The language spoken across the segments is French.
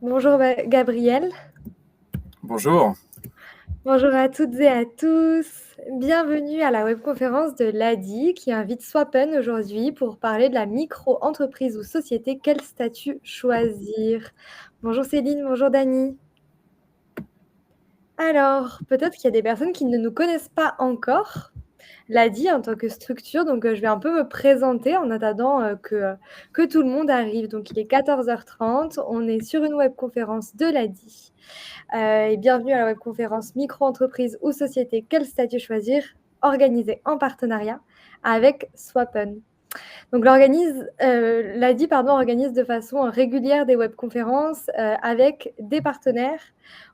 Bonjour Gabriel, Bonjour. bonjour à toutes et à tous. Bienvenue à la webconférence de l'ADI qui invite Swappen aujourd'hui pour parler de la micro-entreprise ou société, quel statut choisir. Bonjour Céline, bonjour Dani. Alors, peut-être qu'il y a des personnes qui ne nous connaissent pas encore. L'ADI en tant que structure, donc je vais un peu me présenter en attendant que tout le monde arrive. Donc il est 14h30, on est sur une webconférence de l'ADI. Et bienvenue à la webconférence Micro-entreprise ou société, quel statut choisir, organisée en partenariat avec Swappen. Donc l'ADI organise de façon régulière des webconférences avec des partenaires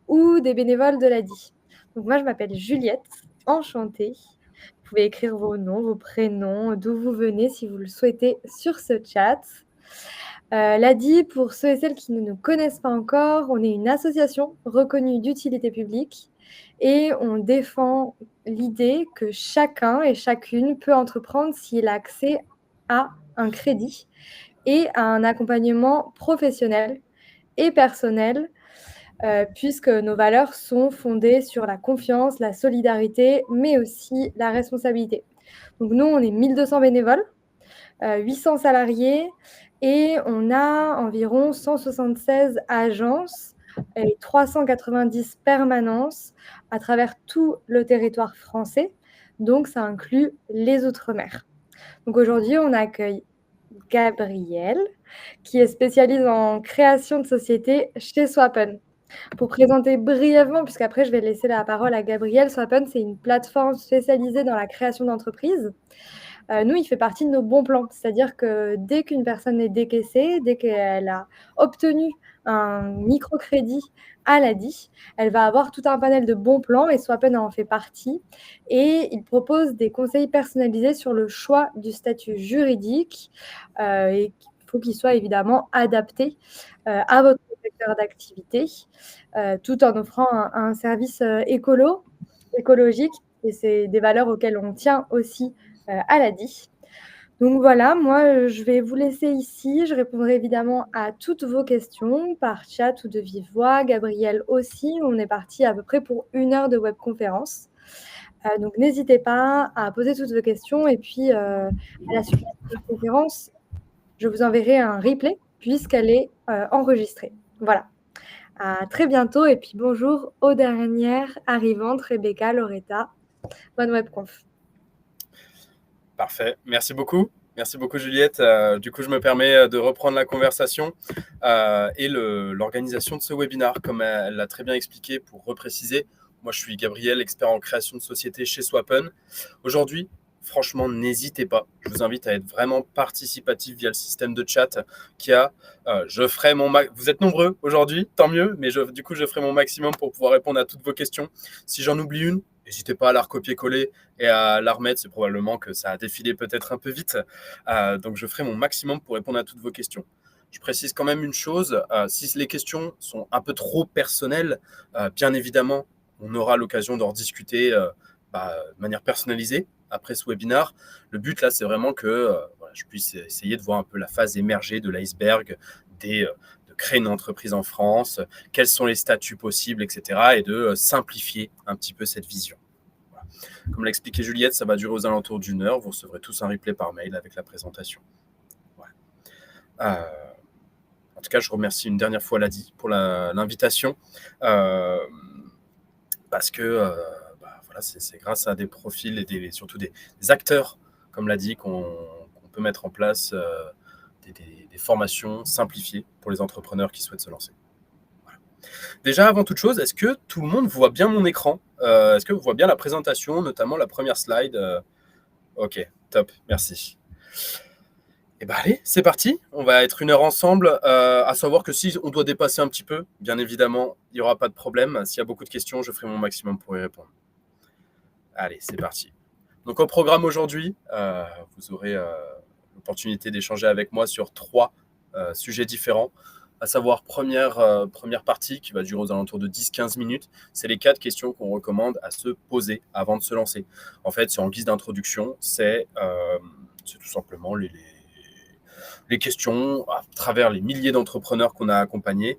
ou des bénévoles de l'ADI. Donc moi, je m'appelle Juliette, enchantée. Vous pouvez écrire vos noms, vos prénoms, d'où vous venez si vous le souhaitez sur ce chat. L'ADI, pour ceux et celles qui ne nous connaissent pas encore, on est une association reconnue d'utilité publique et on défend l'idée que chacun et chacune peut entreprendre s'il a accès à un crédit et à un accompagnement professionnel et personnel, puisque nos valeurs sont fondées sur la confiance, la solidarité, mais aussi la responsabilité. Donc nous, on est 1200 bénévoles, 800 salariés et on a environ 176 agences et 390 permanences à travers tout le territoire français. Donc, ça inclut les Outre-mer. Donc, aujourd'hui, on accueille Gabriel, qui est spécialiste en création de société chez Swappen. Pour présenter brièvement, puisqu'après, je vais laisser la parole à Gabriel, Swappen, c'est une plateforme spécialisée dans la création d'entreprises. Nous, il fait partie de nos bons plans. C'est-à-dire que dès qu'une personne est décaissée, dès qu'elle a obtenu un microcrédit à l'ADI, elle va avoir tout un panel de bons plans et Swappen en fait partie. Et il propose des conseils personnalisés sur le choix du statut juridique et il faut qu'il soit évidemment adapté à votre secteur d'activité, tout en offrant un service écologique. Et c'est des valeurs auxquelles on tient aussi à l'ADI. Donc voilà, moi, je vais vous laisser ici. Je répondrai évidemment à toutes vos questions par chat ou de vive voix. Gabriel aussi. On est parti à peu près pour 1 heure de webconférence. Donc n'hésitez pas à poser toutes vos questions. Et puis, à la suite de la conférence, je vous enverrai un replay puisqu'elle est enregistrée. Voilà. À très bientôt. Et puis bonjour aux dernières arrivantes, Rebecca, Loretta. Bonne webconf. Parfait. Merci beaucoup. Merci beaucoup, Juliette. Du coup, je me permets de reprendre la conversation et l'organisation de ce webinaire, comme elle l'a très bien expliqué, pour repréciser. Moi, je suis Gabriel, expert en création de société chez Swappen. Aujourd'hui, franchement, n'hésitez pas. Je vous invite à être vraiment participatif via le système de chat qui a. Je ferai mon Vous êtes nombreux aujourd'hui, tant mieux, mais du coup, je ferai mon maximum pour pouvoir répondre à toutes vos questions. Si j'en oublie une, n'hésitez pas à la recopier-coller et à la remettre. C'est probablement que ça a défilé peut-être un peu vite. Donc, je ferai mon maximum pour répondre à toutes vos questions. Je précise quand même une chose, si les questions sont un peu trop personnelles, bien évidemment, on aura l'occasion d'en discuter de manière personnalisée après ce webinaire. Le but, là, c'est vraiment que je puisse essayer de voir un peu la phase émergée de l'iceberg de créer une entreprise en France, quels sont les statuts possibles, etc. et de simplifier un petit peu cette vision. Voilà. Comme l'a expliqué Juliette, ça va durer aux alentours d'1 heure. Vous recevrez tous un replay par mail avec la présentation. Voilà. En tout cas, je remercie une dernière fois l'ADI pour l'invitation parce que voilà, c'est grâce à des profils et surtout des acteurs, comme l'ADI, qu'on peut mettre en place des formations simplifiées pour les entrepreneurs qui souhaitent se lancer. Voilà. Déjà, avant toute chose, est-ce que tout le monde voit bien mon écran Est-ce que vous voyez bien la présentation, notamment la première slide Ok, top, merci. Et bien allez, c'est parti. On va être 1 heure ensemble. À savoir que si on doit dépasser un petit peu, bien évidemment, il n'y aura pas de problème. S'il y a beaucoup de questions, je ferai mon maximum pour y répondre. Allez, c'est parti. Donc au programme aujourd'hui, vous aurez l'opportunité d'échanger avec moi sur 3 sujets différents. À savoir, première partie qui va durer aux alentours de 10-15 minutes, c'est les 4 questions qu'on recommande à se poser avant de se lancer. En fait, c'est en guise d'introduction, c'est tout simplement les questions à travers les milliers d'entrepreneurs qu'on a accompagnés.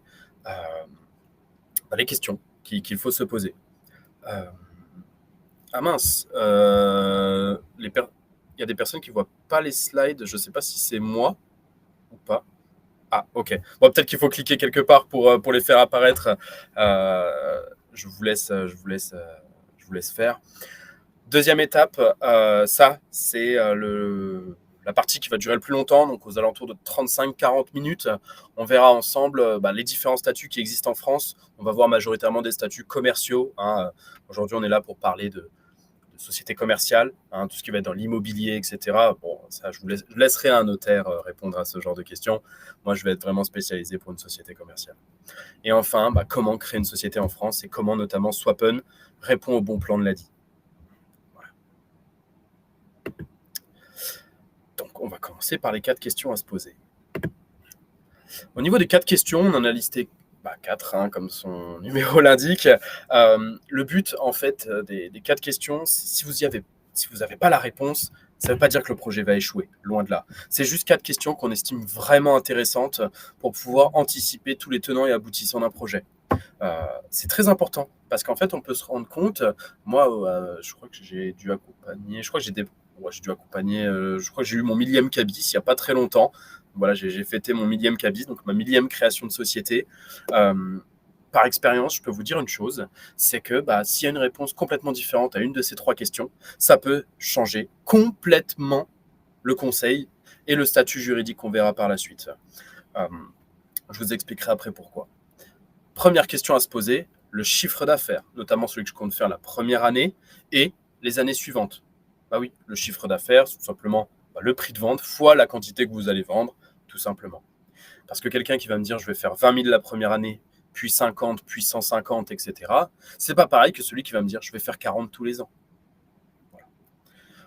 les questions qu'il faut se poser. Ah mince, il y a des personnes qui ne voient pas les slides. Je ne sais pas si c'est moi ou pas. Ah, ok. Bon, peut-être qu'il faut cliquer quelque part pour les faire apparaître. Je vous laisse faire. Deuxième étape, ça, c'est la partie qui va durer le plus longtemps, donc aux alentours de 35-40 minutes. On verra ensemble les différents statuts qui existent en France. On va voir majoritairement des statuts commerciaux. Aujourd'hui, on est là pour parler de société commerciale, tout ce qui va être dans l'immobilier, etc. Bon, ça, je laisserai un notaire répondre à ce genre de questions. Moi, je vais être vraiment spécialisé pour une société commerciale. Et enfin, comment créer une société en France et comment notamment Swappen répond au bon plan de l'ADI. Voilà. Donc, on va commencer par les 4 questions à se poser. Au niveau des 4 questions, on en a listé 4, comme son numéro l'indique. Le but, en fait, des 4 questions, si vous n'avez pas la réponse, ça ne veut pas dire que le projet va échouer, loin de là. C'est juste 4 questions qu'on estime vraiment intéressantes pour pouvoir anticiper tous les tenants et aboutissants d'un projet. C'est très important parce qu'en fait, on peut se rendre compte. Moi, je crois que j'ai dû accompagner. Je crois que j'ai eu mon 1000e cabis il n'y a pas très longtemps. Voilà, j'ai fêté mon 1000e cabis, donc ma 1000e création de société. Par expérience, je peux vous dire une chose, c'est que s'il y a une réponse complètement différente à une de ces 3 questions, ça peut changer complètement le conseil et le statut juridique qu'on verra par la suite. Je vous expliquerai après pourquoi. Première question à se poser, le chiffre d'affaires, notamment celui que je compte faire la première année et les années suivantes. Oui, le chiffre d'affaires, c'est tout simplement le prix de vente fois la quantité que vous allez vendre, tout simplement. Parce que quelqu'un qui va me dire je vais faire 20 000 la première année, puis 50, puis 150, etc., c'est pas pareil que celui qui va me dire je vais faire 40 tous les ans. Voilà.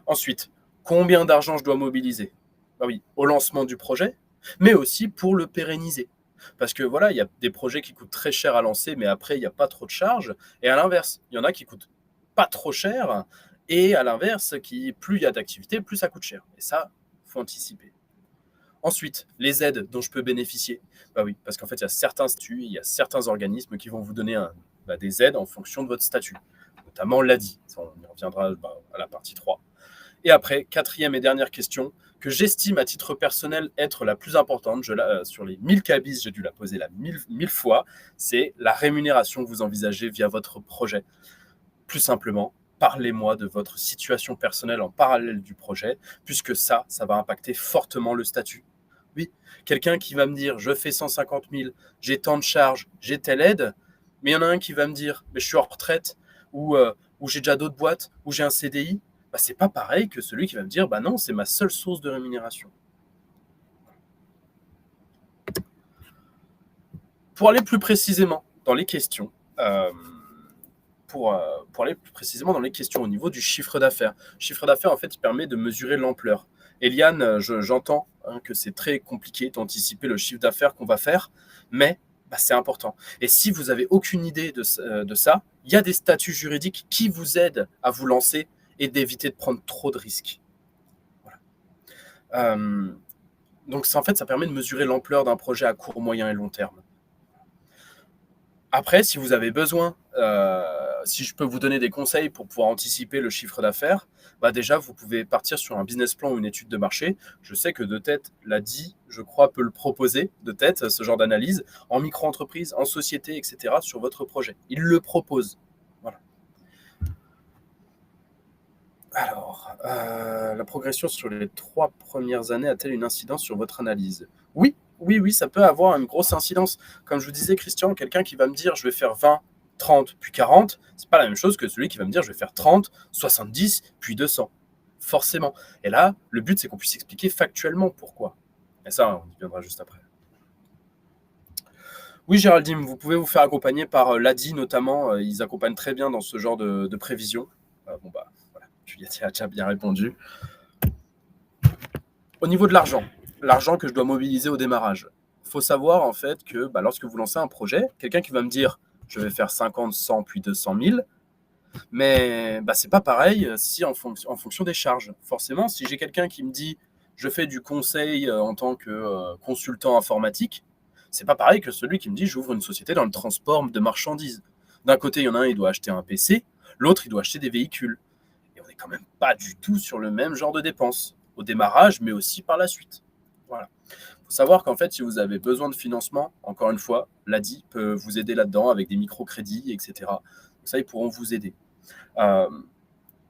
Ensuite, combien d'argent je dois mobiliser ? Oui, au lancement du projet, mais aussi pour le pérenniser. Parce que voilà, il y a des projets qui coûtent très cher à lancer, mais après, il n'y a pas trop de charges. Et à l'inverse, il y en a qui coûtent pas trop cher. Et à l'inverse, plus il y a d'activité, plus ça coûte cher. Et ça, il faut anticiper. Ensuite, les aides dont je peux bénéficier. Oui, parce qu'en fait, il y a certains statuts, il y a certains organismes qui vont vous donner des aides en fonction de votre statut. Notamment l'ADI. On y reviendra à la partie 3. Et après, 4e et dernière question, que j'estime à titre personnel être la plus importante, sur les 1000 cabis, j'ai dû la poser 1000 fois, c'est la rémunération que vous envisagez via votre projet. Plus simplement, parlez-moi de votre situation personnelle en parallèle du projet, puisque ça va impacter fortement le statut. Oui, quelqu'un qui va me dire, je fais 150 000, j'ai tant de charges, j'ai telle aide, mais il y en a un qui va me dire, mais je suis en retraite, ou j'ai déjà d'autres boîtes, ou j'ai un CDI. C'est pas pareil que celui qui va me dire non, c'est ma seule source de rémunération. Pour aller plus précisément dans les questions, au niveau du chiffre d'affaires. Le chiffre d'affaires, en fait, il permet de mesurer l'ampleur. Eliane, j'entends que c'est très compliqué d'anticiper le chiffre d'affaires qu'on va faire, mais c'est important. Et si vous n'avez aucune idée de ça, il y a des statuts juridiques qui vous aident à vous lancer et d'éviter de prendre trop de risques. Voilà. Donc, en fait, ça permet de mesurer l'ampleur d'un projet à court, moyen et long terme. Après, si vous avez besoin, si je peux vous donner des conseils pour pouvoir anticiper le chiffre d'affaires, déjà, vous pouvez partir sur un business plan ou une étude de marché. Je sais que de tête, l'ADI, je crois, peut le proposer de tête, ce genre d'analyse, en micro-entreprise, en société, etc., sur votre projet. Il le propose. Voilà. Alors, la progression sur les 3 premières années a-t-elle une incidence sur votre analyse ? Oui, ça peut avoir une grosse incidence. Comme je vous disais, Christian, quelqu'un qui va me dire je vais faire 20, 30, puis 40, c'est pas la même chose que celui qui va me dire je vais faire 30, 70, puis 200. Forcément. Et là, le but, c'est qu'on puisse expliquer factuellement pourquoi. Et ça, on y viendra juste après. Oui, Géraldine, vous pouvez vous faire accompagner par l'ADI notamment. Ils accompagnent très bien dans ce genre de prévision. Voilà, Juliette a déjà bien répondu. Au niveau de l'argent que je dois mobiliser au démarrage, il faut savoir en fait que lorsque vous lancez un projet, quelqu'un qui va me dire je vais faire 50, 100, puis 200 000, mais c'est pas pareil si en fonction des charges. Forcément, si j'ai quelqu'un qui me dit je fais du conseil en tant que consultant informatique, C'est pas pareil que celui qui me dit j'ouvre une société dans le transport de marchandises. D'un côté, il y en a un, il doit acheter un PC, l'autre, il doit acheter des véhicules. Et on n'est quand même pas du tout sur le même genre de dépenses, au démarrage, mais aussi par la suite. Voilà. Il faut savoir qu'en fait, si vous avez besoin de financement, encore une fois, l'ADI peut vous aider là-dedans avec des microcrédits, etc. Donc ça, ils pourront vous aider.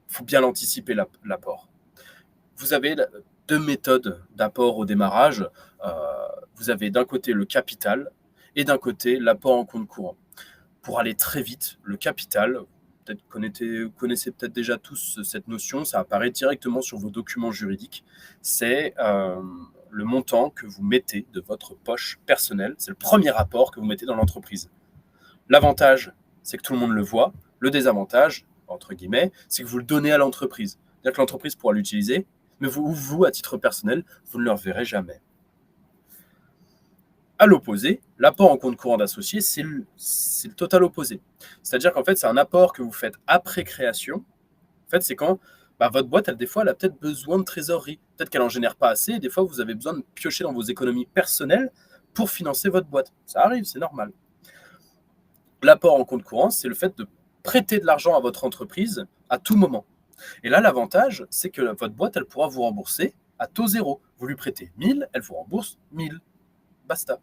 Faut bien l'anticiper, l'apport. Vous avez 2 méthodes d'apport au démarrage. Vous avez d'un côté le capital et d'un côté l'apport en compte courant. Pour aller très vite, le capital, vous connaissez peut-être déjà tous cette notion, ça apparaît directement sur vos documents juridiques. C'est le montant que vous mettez de votre poche personnelle. C'est le premier apport que vous mettez dans l'entreprise. L'avantage, c'est que tout le monde le voit. Le désavantage, entre guillemets, c'est que vous le donnez à l'entreprise. C'est-à-dire que l'entreprise pourra l'utiliser, mais vous, à titre personnel, vous ne le reverrez jamais. À l'opposé, l'apport en compte courant d'associé, c'est le total opposé. C'est-à-dire qu'en fait, c'est un apport que vous faites après création. En fait, c'est quand votre boîte, des fois, elle a peut-être besoin de trésorerie. Peut-être qu'elle n'en génère pas assez. Et des fois, vous avez besoin de piocher dans vos économies personnelles pour financer votre boîte. Ça arrive, c'est normal. L'apport en compte courant, c'est le fait de prêter de l'argent à votre entreprise à tout moment. Et là, l'avantage, c'est que votre boîte, elle pourra vous rembourser à taux zéro. Vous lui prêtez 1000, elle vous rembourse 1000. Basta.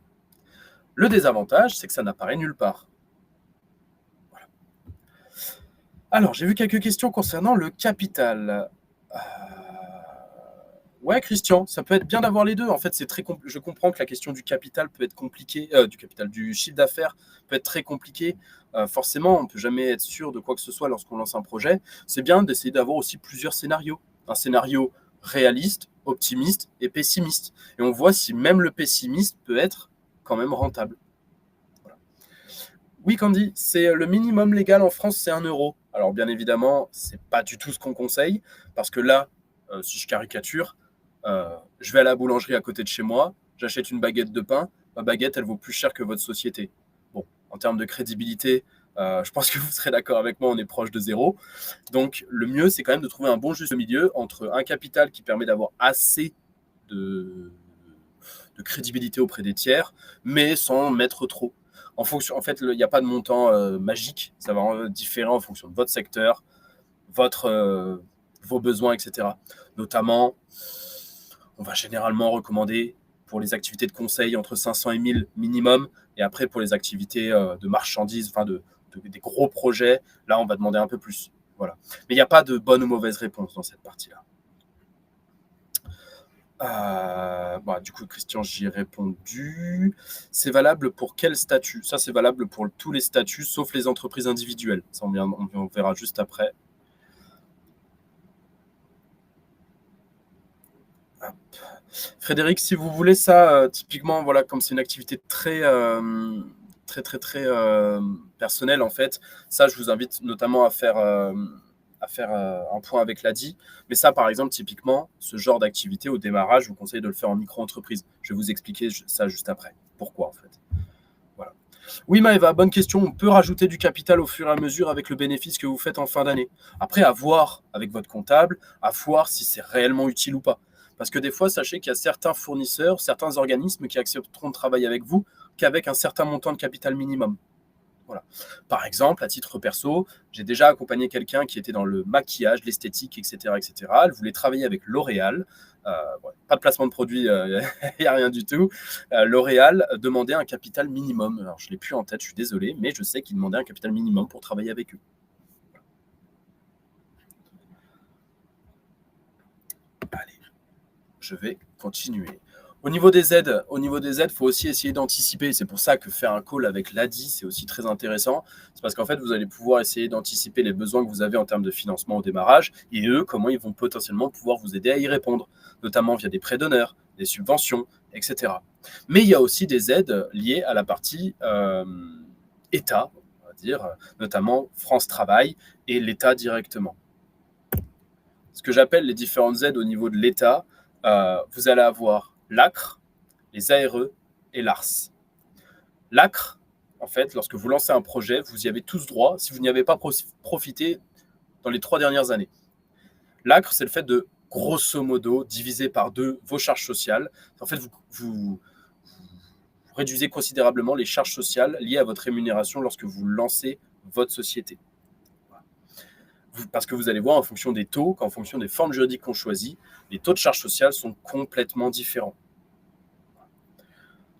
Le désavantage, c'est que ça n'apparaît nulle part. Voilà. Alors, j'ai vu quelques questions concernant le capital. Ouais, Christian, ça peut être bien d'avoir les deux. En fait, je comprends que la question du capital peut être compliquée, du chiffre d'affaires peut être très compliquée. Forcément, on ne peut jamais être sûr de quoi que ce soit lorsqu'on lance un projet. C'est bien d'essayer d'avoir aussi plusieurs scénarios. Un scénario réaliste, optimiste et pessimiste. Et on voit si même le pessimiste peut être quand même rentable. Voilà. Oui, Candy, c'est le minimum légal en France, c'est 1 euro. Alors, bien évidemment, c'est pas du tout ce qu'on conseille, parce que là, si je caricature, je vais à la boulangerie à côté de chez moi, j'achète une baguette de pain, ma baguette, elle vaut plus cher que votre société. Bon, en termes de crédibilité, je pense que vous serez d'accord avec moi, on est proche de zéro. Donc, le mieux, c'est quand même de trouver un bon juste milieu entre un capital qui permet d'avoir assez de crédibilité auprès des tiers, mais sans mettre trop. En fait, il n'y a pas de montant magique, ça va différer en fonction de votre secteur, vos besoins, etc. Notamment, on va généralement recommander pour les activités de conseil entre 500 et 1000 minimum, et après pour les activités de marchandises, des gros projets, là on va demander un peu plus. Voilà. Mais il n'y a pas de bonne ou mauvaise réponse dans cette partie-là. Du coup, Christian, j'y ai répondu. C'est valable pour quel statut? Ça, c'est valable pour tous les statuts, sauf les entreprises individuelles. Ça, on verra juste après. Hop. Frédéric, si vous voulez ça, typiquement, voilà, comme c'est une activité très personnelle, en fait, ça, je vous invite notamment à faire un point avec l'ADI. Mais ça, par exemple, typiquement, ce genre d'activité au démarrage, je vous conseille de le faire en micro-entreprise. Je vais vous expliquer ça juste après. Pourquoi, en fait. Voilà. Oui, Maëva, bonne question. On peut rajouter du capital au fur et à mesure avec le bénéfice que vous faites en fin d'année. Après, à voir avec votre comptable, à voir si c'est réellement utile ou pas. Parce que des fois, sachez qu'il y a certains fournisseurs, certains organismes qui accepteront de travailler avec vous qu'avec un certain montant de capital minimum. Voilà. Par exemple, à titre perso, j'ai déjà accompagné quelqu'un qui était dans le maquillage, l'esthétique, etc., etc. Elle voulait travailler avec L'Oréal. Pas de placement de produit, il n'y a rien du tout. L'Oréal demandait un capital minimum. Alors, je ne l'ai plus en tête, je suis désolé, mais je sais qu'il demandait un capital minimum pour travailler avec eux. Allez, je vais continuer. Au niveau des aides, il faut aussi essayer d'anticiper. C'est pour ça que faire un call avec l'ADI, c'est aussi très intéressant. C'est parce qu'en fait, vous allez pouvoir essayer d'anticiper les besoins que vous avez en termes de financement au démarrage et eux, comment ils vont potentiellement pouvoir vous aider à y répondre, notamment via des prêts d'honneur, des subventions, etc. Mais il y a aussi des aides liées à la partie État, on va dire, notamment France Travail et l'État directement. Ce que j'appelle les différentes aides au niveau de l'État, vous allez avoir l'ACRE, les ARE et l'ARS. L'ACRE, en fait, lorsque vous lancez un projet, vous y avez tous droit si vous n'y avez pas profité dans les 3 dernières années. L'ACRE, c'est le fait de, grosso modo, diviser par 2 vos charges sociales. En fait, vous vous réduisez considérablement les charges sociales liées à votre rémunération lorsque vous lancez votre société. Parce que vous allez voir, en fonction des taux, qu'en fonction des formes juridiques qu'on choisit, les taux de charges sociales sont complètement différents.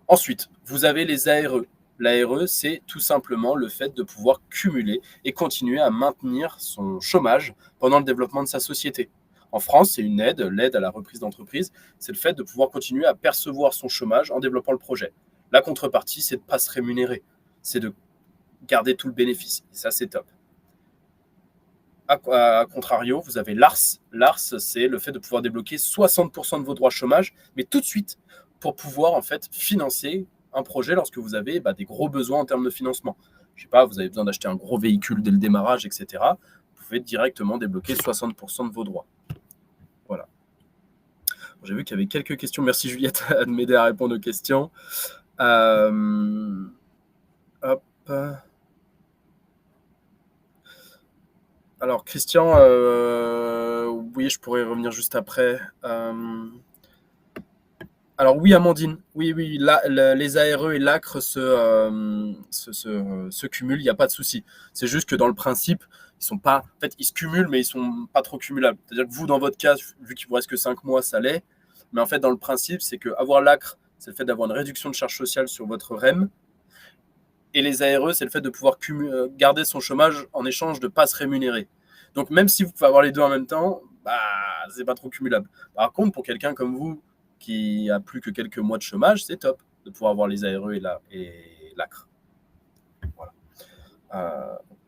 Ensuite, vous avez les ARE. L'ARE, c'est tout simplement le fait de pouvoir cumuler et continuer à maintenir son chômage pendant le développement de sa société. En France, c'est une aide, l'aide à la reprise d'entreprise, c'est le fait de pouvoir continuer à percevoir son chômage en développant le projet. La contrepartie, c'est de ne pas se rémunérer, c'est de garder tout le bénéfice. Et ça, c'est top. À contrario, vous avez l'ARS. L'ARS, c'est le fait de pouvoir débloquer 60% de vos droits chômage, mais tout de suite, pour pouvoir en fait financer un projet lorsque vous avez des gros besoins en termes de financement. Je ne sais pas, vous avez besoin d'acheter un gros véhicule dès le démarrage, etc. Vous pouvez directement débloquer 60% de vos droits. Voilà. J'ai vu qu'il y avait quelques questions. Merci Juliette de m'aider à répondre aux questions. Hop. Alors, Christian, oui, je pourrais revenir juste après. Alors oui, Amandine, oui, les ARE et l'ACRE se cumulent, il n'y a pas de souci. C'est juste que dans le principe, ils sont pas, en fait, ils se cumulent, mais ils sont pas trop cumulables. C'est-à-dire que vous, dans votre cas, vu qu'il vous reste que 5 mois, ça l'est. Mais en fait, dans le principe, c'est qu'avoir l'ACRE, c'est le fait d'avoir une réduction de charges sociales sur votre REM. Et les ARE, c'est le fait de pouvoir garder son chômage en échange de ne pas se rémunérer. Donc même si vous pouvez avoir les deux en même temps, c'est pas trop cumulable. Par contre, pour quelqu'un comme vous, qui a plus que quelques mois de chômage, c'est top de pouvoir avoir les ARE et l'ACRE. Voilà.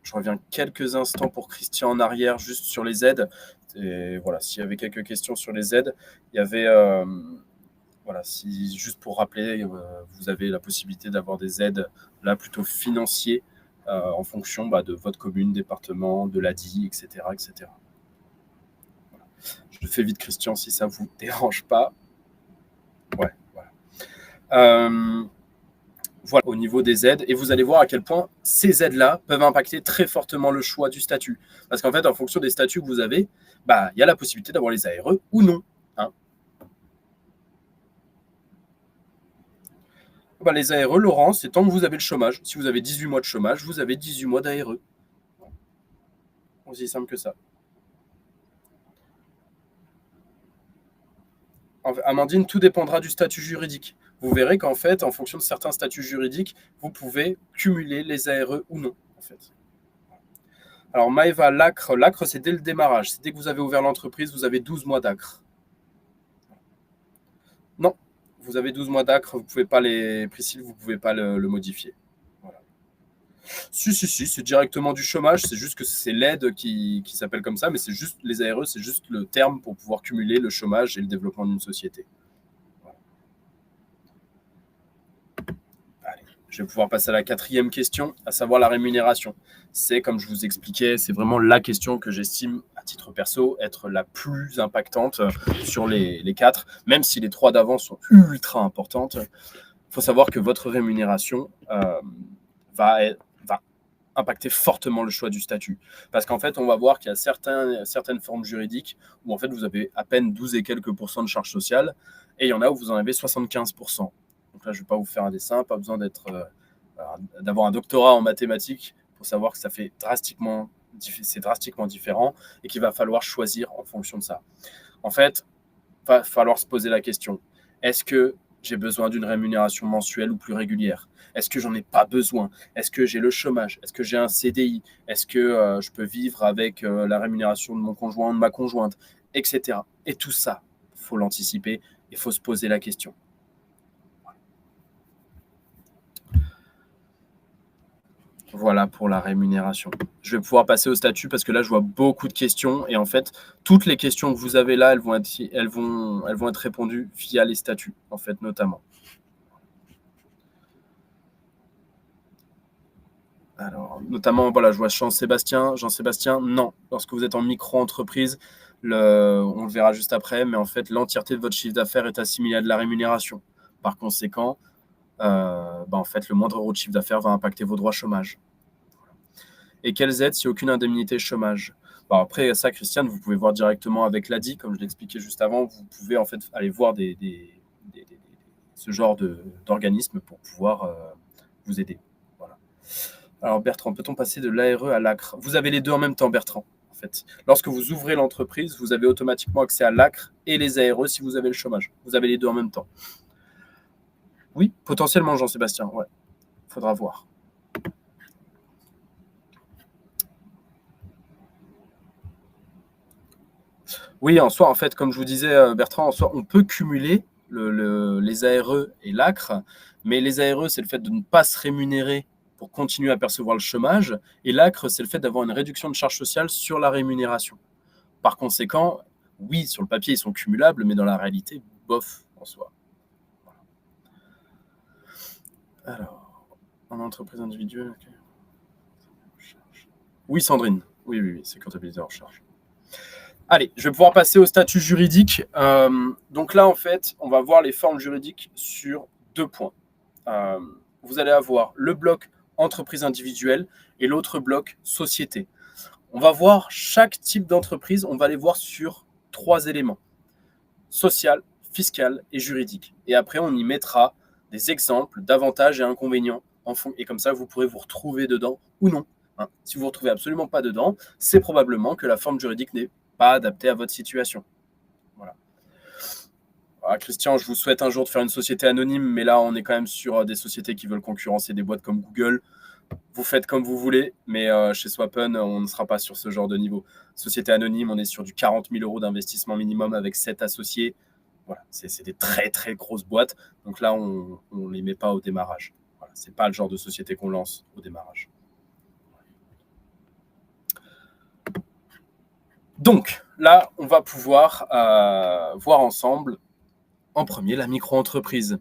Je reviens quelques instants pour Christian en arrière, juste sur les aides. Et voilà, s'il y avait quelques questions sur les aides, il y avait, juste pour rappeler, vous avez la possibilité d'avoir des aides là plutôt financiers en fonction de votre commune, département, de l'ADI, etc. etc. Voilà. Je fais vite, Christian, si ça ne vous dérange pas. Ouais, voilà. Voilà, au niveau des aides, et vous allez voir à quel point ces aides-là peuvent impacter très fortement le choix du statut. Parce qu'en fait, en fonction des statuts que vous avez, il y a la possibilité d'avoir les ARE ou non. Hein. Les ARE, Laurent, c'est tant que vous avez le chômage. Si vous avez 18 mois de chômage, vous avez 18 mois d'ARE. Aussi simple que ça. Amandine, tout dépendra du statut juridique. Vous verrez qu'en fait, en fonction de certains statuts juridiques, vous pouvez cumuler les ARE ou non. En fait. Alors, Maëva, l'ACRE, c'est dès le démarrage. C'est dès que vous avez ouvert l'entreprise, vous avez 12 mois d'ACRE. Non, vous avez 12 mois d'ACRE, vous ne pouvez pas Priscille, vous ne pouvez pas le modifier. Voilà. Si, c'est directement du chômage, c'est juste que c'est l'aide qui s'appelle comme ça, mais c'est juste les ARE, c'est juste le terme pour pouvoir cumuler le chômage et le développement d'une société. Voilà. Allez, je vais pouvoir passer à la 4e question, à savoir la rémunération. C'est, comme je vous expliquais, c'est vraiment la question que j'estime, à titre perso, être la plus impactante sur les 4, même si les 3 d'avant sont ultra importantes. Il faut savoir que votre rémunération va impacter fortement le choix du statut. Parce qu'en fait, on va voir qu'il y a certaines formes juridiques où en fait, vous avez à peine 12 et quelques % de charges sociales, et il y en a où vous en avez 75%. Donc là, je ne vais pas vous faire un dessin, pas besoin d'avoir un doctorat en mathématiques pour savoir que c'est drastiquement différent et qu'il va falloir choisir en fonction de ça. En fait, il va falloir se poser la question, est-ce que j'ai besoin d'une rémunération mensuelle ou plus régulière? Est-ce que j'en ai pas besoin? Est-ce que j'ai le chômage? Est-ce que j'ai un CDI? Est-ce que je peux vivre avec la rémunération de mon conjoint, de ma conjointe, etc. Et tout ça, il faut l'anticiper, il faut se poser la question. Voilà pour la rémunération. Je vais pouvoir passer au statut parce que là, je vois beaucoup de questions. Et en fait, toutes les questions que vous avez là, elles vont être répondues via les statuts, en fait, notamment. Alors, notamment, voilà, je vois Jean-Sébastien, non. Lorsque vous êtes en micro-entreprise, on le verra juste après, mais en fait, l'entièreté de votre chiffre d'affaires est assimilée à de la rémunération. Par conséquent, en fait, le moindre euro de chiffre d'affaires va impacter vos droits chômage. Et quelles aides si aucune indemnité chômage? Après ça, Christiane, vous pouvez voir directement avec l'ADI, comme je l'expliquais juste avant. Vous pouvez en fait aller voir des ce genre d'organisme pour pouvoir vous aider. Voilà. Alors Bertrand, peut-on passer de l'ARE à l'ACRE? Vous avez les deux en même temps, Bertrand. En fait, lorsque vous ouvrez l'entreprise, vous avez automatiquement accès à l'ACRE et les ARE si vous avez le chômage. Vous avez les deux en même temps. Oui, potentiellement, Jean-Sébastien. Ouais, faudra voir. Oui, en soi, en fait, comme je vous disais, Bertrand, en soi, on peut cumuler les ARE et l'ACRE, mais les ARE, c'est le fait de ne pas se rémunérer pour continuer à percevoir le chômage, et l'ACRE, c'est le fait d'avoir une réduction de charges sociales sur la rémunération. Par conséquent, oui, sur le papier, ils sont cumulables, mais dans la réalité, bof, en soi. Voilà. Alors, en entreprise individuelle... Okay. Oui, Sandrine. Oui, c'est comptabilité en charge. Allez, je vais pouvoir passer au statut juridique. Donc là, en fait, on va voir les formes juridiques sur 2 points. Vous allez avoir le bloc entreprise individuelle et l'autre bloc société. On va voir chaque type d'entreprise, on va les voir sur 3 éléments. Social, fiscal et juridique. Et après, on y mettra des exemples d'avantages et inconvénients. Et comme ça, vous pourrez vous retrouver dedans ou non. Si vous ne vous retrouvez absolument pas dedans, c'est probablement que la forme juridique n'est pas adaptée à votre situation. Voilà. Alors, Christian, je vous souhaite un jour de faire une société anonyme, mais là, on est quand même sur des sociétés qui veulent concurrencer des boîtes comme Google. Vous faites comme vous voulez, mais chez Swappen, on ne sera pas sur ce genre de niveau. Société anonyme, on est sur du 40 000 € d'investissement minimum avec 7 associés. Voilà, c'est des très, très grosses boîtes. Donc là, on ne les met pas au démarrage. Voilà, ce n'est pas le genre de société qu'on lance au démarrage. Donc, là, on va pouvoir voir ensemble, en premier, la micro-entreprise.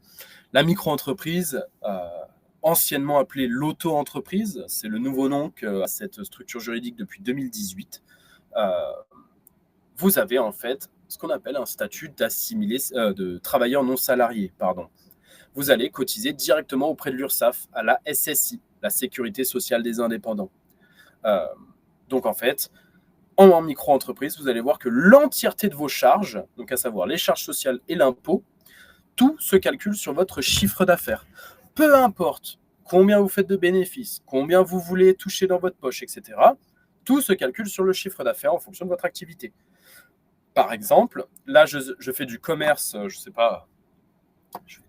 La micro-entreprise, anciennement appelée l'auto-entreprise, c'est le nouveau nom qu'a cette structure juridique depuis 2018. Vous avez en fait ce qu'on appelle un statut de travailleur non salarié. Vous allez cotiser directement auprès de l'URSSAF, à la SSI, la Sécurité sociale des indépendants. Donc en fait, en micro-entreprise, vous allez voir que l'entièreté de vos charges, donc à savoir les charges sociales et l'impôt, tout se calcule sur votre chiffre d'affaires. Peu importe combien vous faites de bénéfices, combien vous voulez toucher dans votre poche, etc., tout se calcule sur le chiffre d'affaires en fonction de votre activité. Par exemple, là, je fais du commerce, je ne sais pas, je fais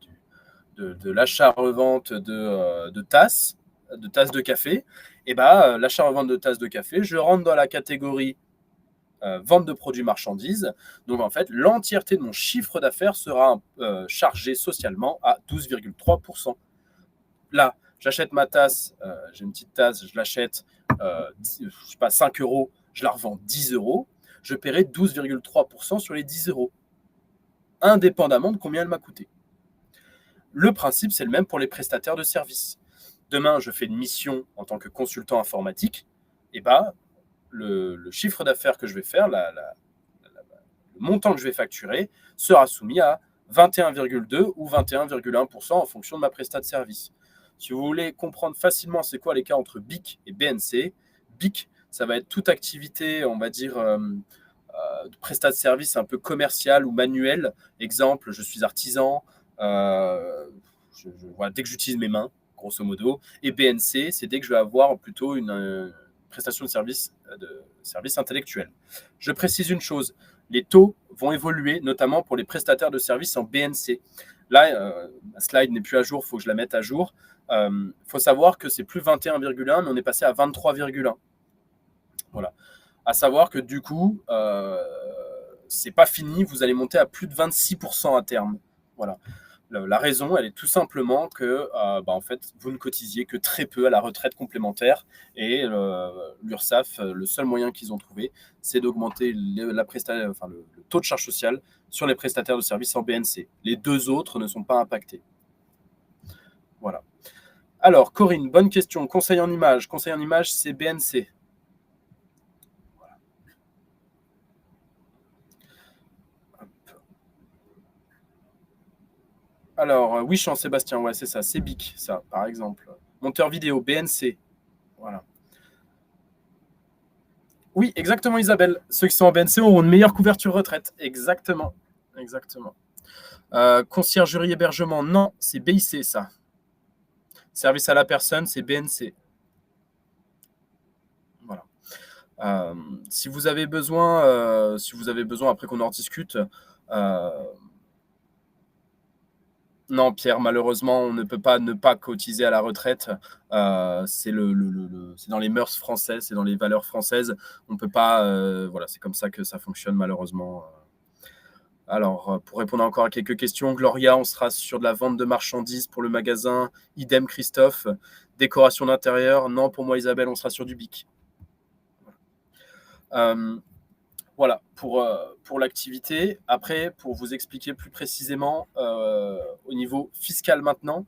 de l'achat-revente de tasses de café. Et l'achat-revente de tasses de café, je rentre dans la catégorie vente de produits marchandises. Donc, en fait, l'entièreté de mon chiffre d'affaires sera chargée socialement à 12,3%. Là, j'achète ma tasse, j'ai une petite tasse, je l'achète, 5 €, je la revends 10 €, je paierai 12,3% sur les 10 €, indépendamment de combien elle m'a coûté. Le principe, c'est le même pour les prestataires de services. Demain, je fais une mission en tant que consultant informatique, et le chiffre d'affaires que je vais faire, le montant que je vais facturer, sera soumis à 21,2 ou 21,1% en fonction de ma prestat de service. Si vous voulez comprendre facilement c'est quoi l'écart entre BIC et BNC, BIC, ça va être toute activité, on va dire, de prestat de service un peu commercial ou manuel. Exemple, je suis artisan, voilà, dès que j'utilise mes mains, grosso modo. Et BNC, c'est dès que je vais avoir plutôt une prestation de service intellectuel. Je précise une chose, les taux vont évoluer, notamment pour les prestataires de services en BNC. Là, la slide n'est plus à jour, il faut que je la mette à jour. Il faut savoir que c'est plus 21,1, mais on est passé à 23,1. Voilà. À savoir que du coup, c'est pas fini, vous allez monter à plus de 26% à terme. Voilà. La raison, elle est tout simplement que en fait, vous ne cotisiez que très peu à la retraite complémentaire et l'URSSAF, le seul moyen qu'ils ont trouvé, c'est d'augmenter le taux de charge sociale sur les prestataires de services en BNC. Les deux autres ne sont pas impactés. Voilà. Alors, Corinne, bonne question. Conseil en image. Conseil en image, c'est BNC. Voilà. Alors, oui, Jean-Sébastien, ouais, c'est ça. C'est BIC, ça, par exemple. Monteur vidéo, BNC. Voilà. Oui, exactement, Isabelle. Ceux qui sont en BNC auront une meilleure couverture retraite. Exactement. Conciergerie hébergement, non, c'est BIC ça. Service à la personne, c'est BNC. Voilà. Si vous avez besoin, après qu'on en discute, non, Pierre, malheureusement, on ne peut pas ne pas cotiser à la retraite. C'est dans les mœurs françaises, c'est dans les valeurs françaises. On peut pas, voilà, c'est comme ça que ça fonctionne malheureusement. Alors, pour répondre encore à quelques questions, Gloria, on sera sur de la vente de marchandises pour le magasin. Idem, Christophe. Décoration d'intérieur, non, pour moi, Isabelle, on sera sur du BIC. Voilà, pour l'activité. Après, pour vous expliquer plus précisément, au niveau fiscal maintenant,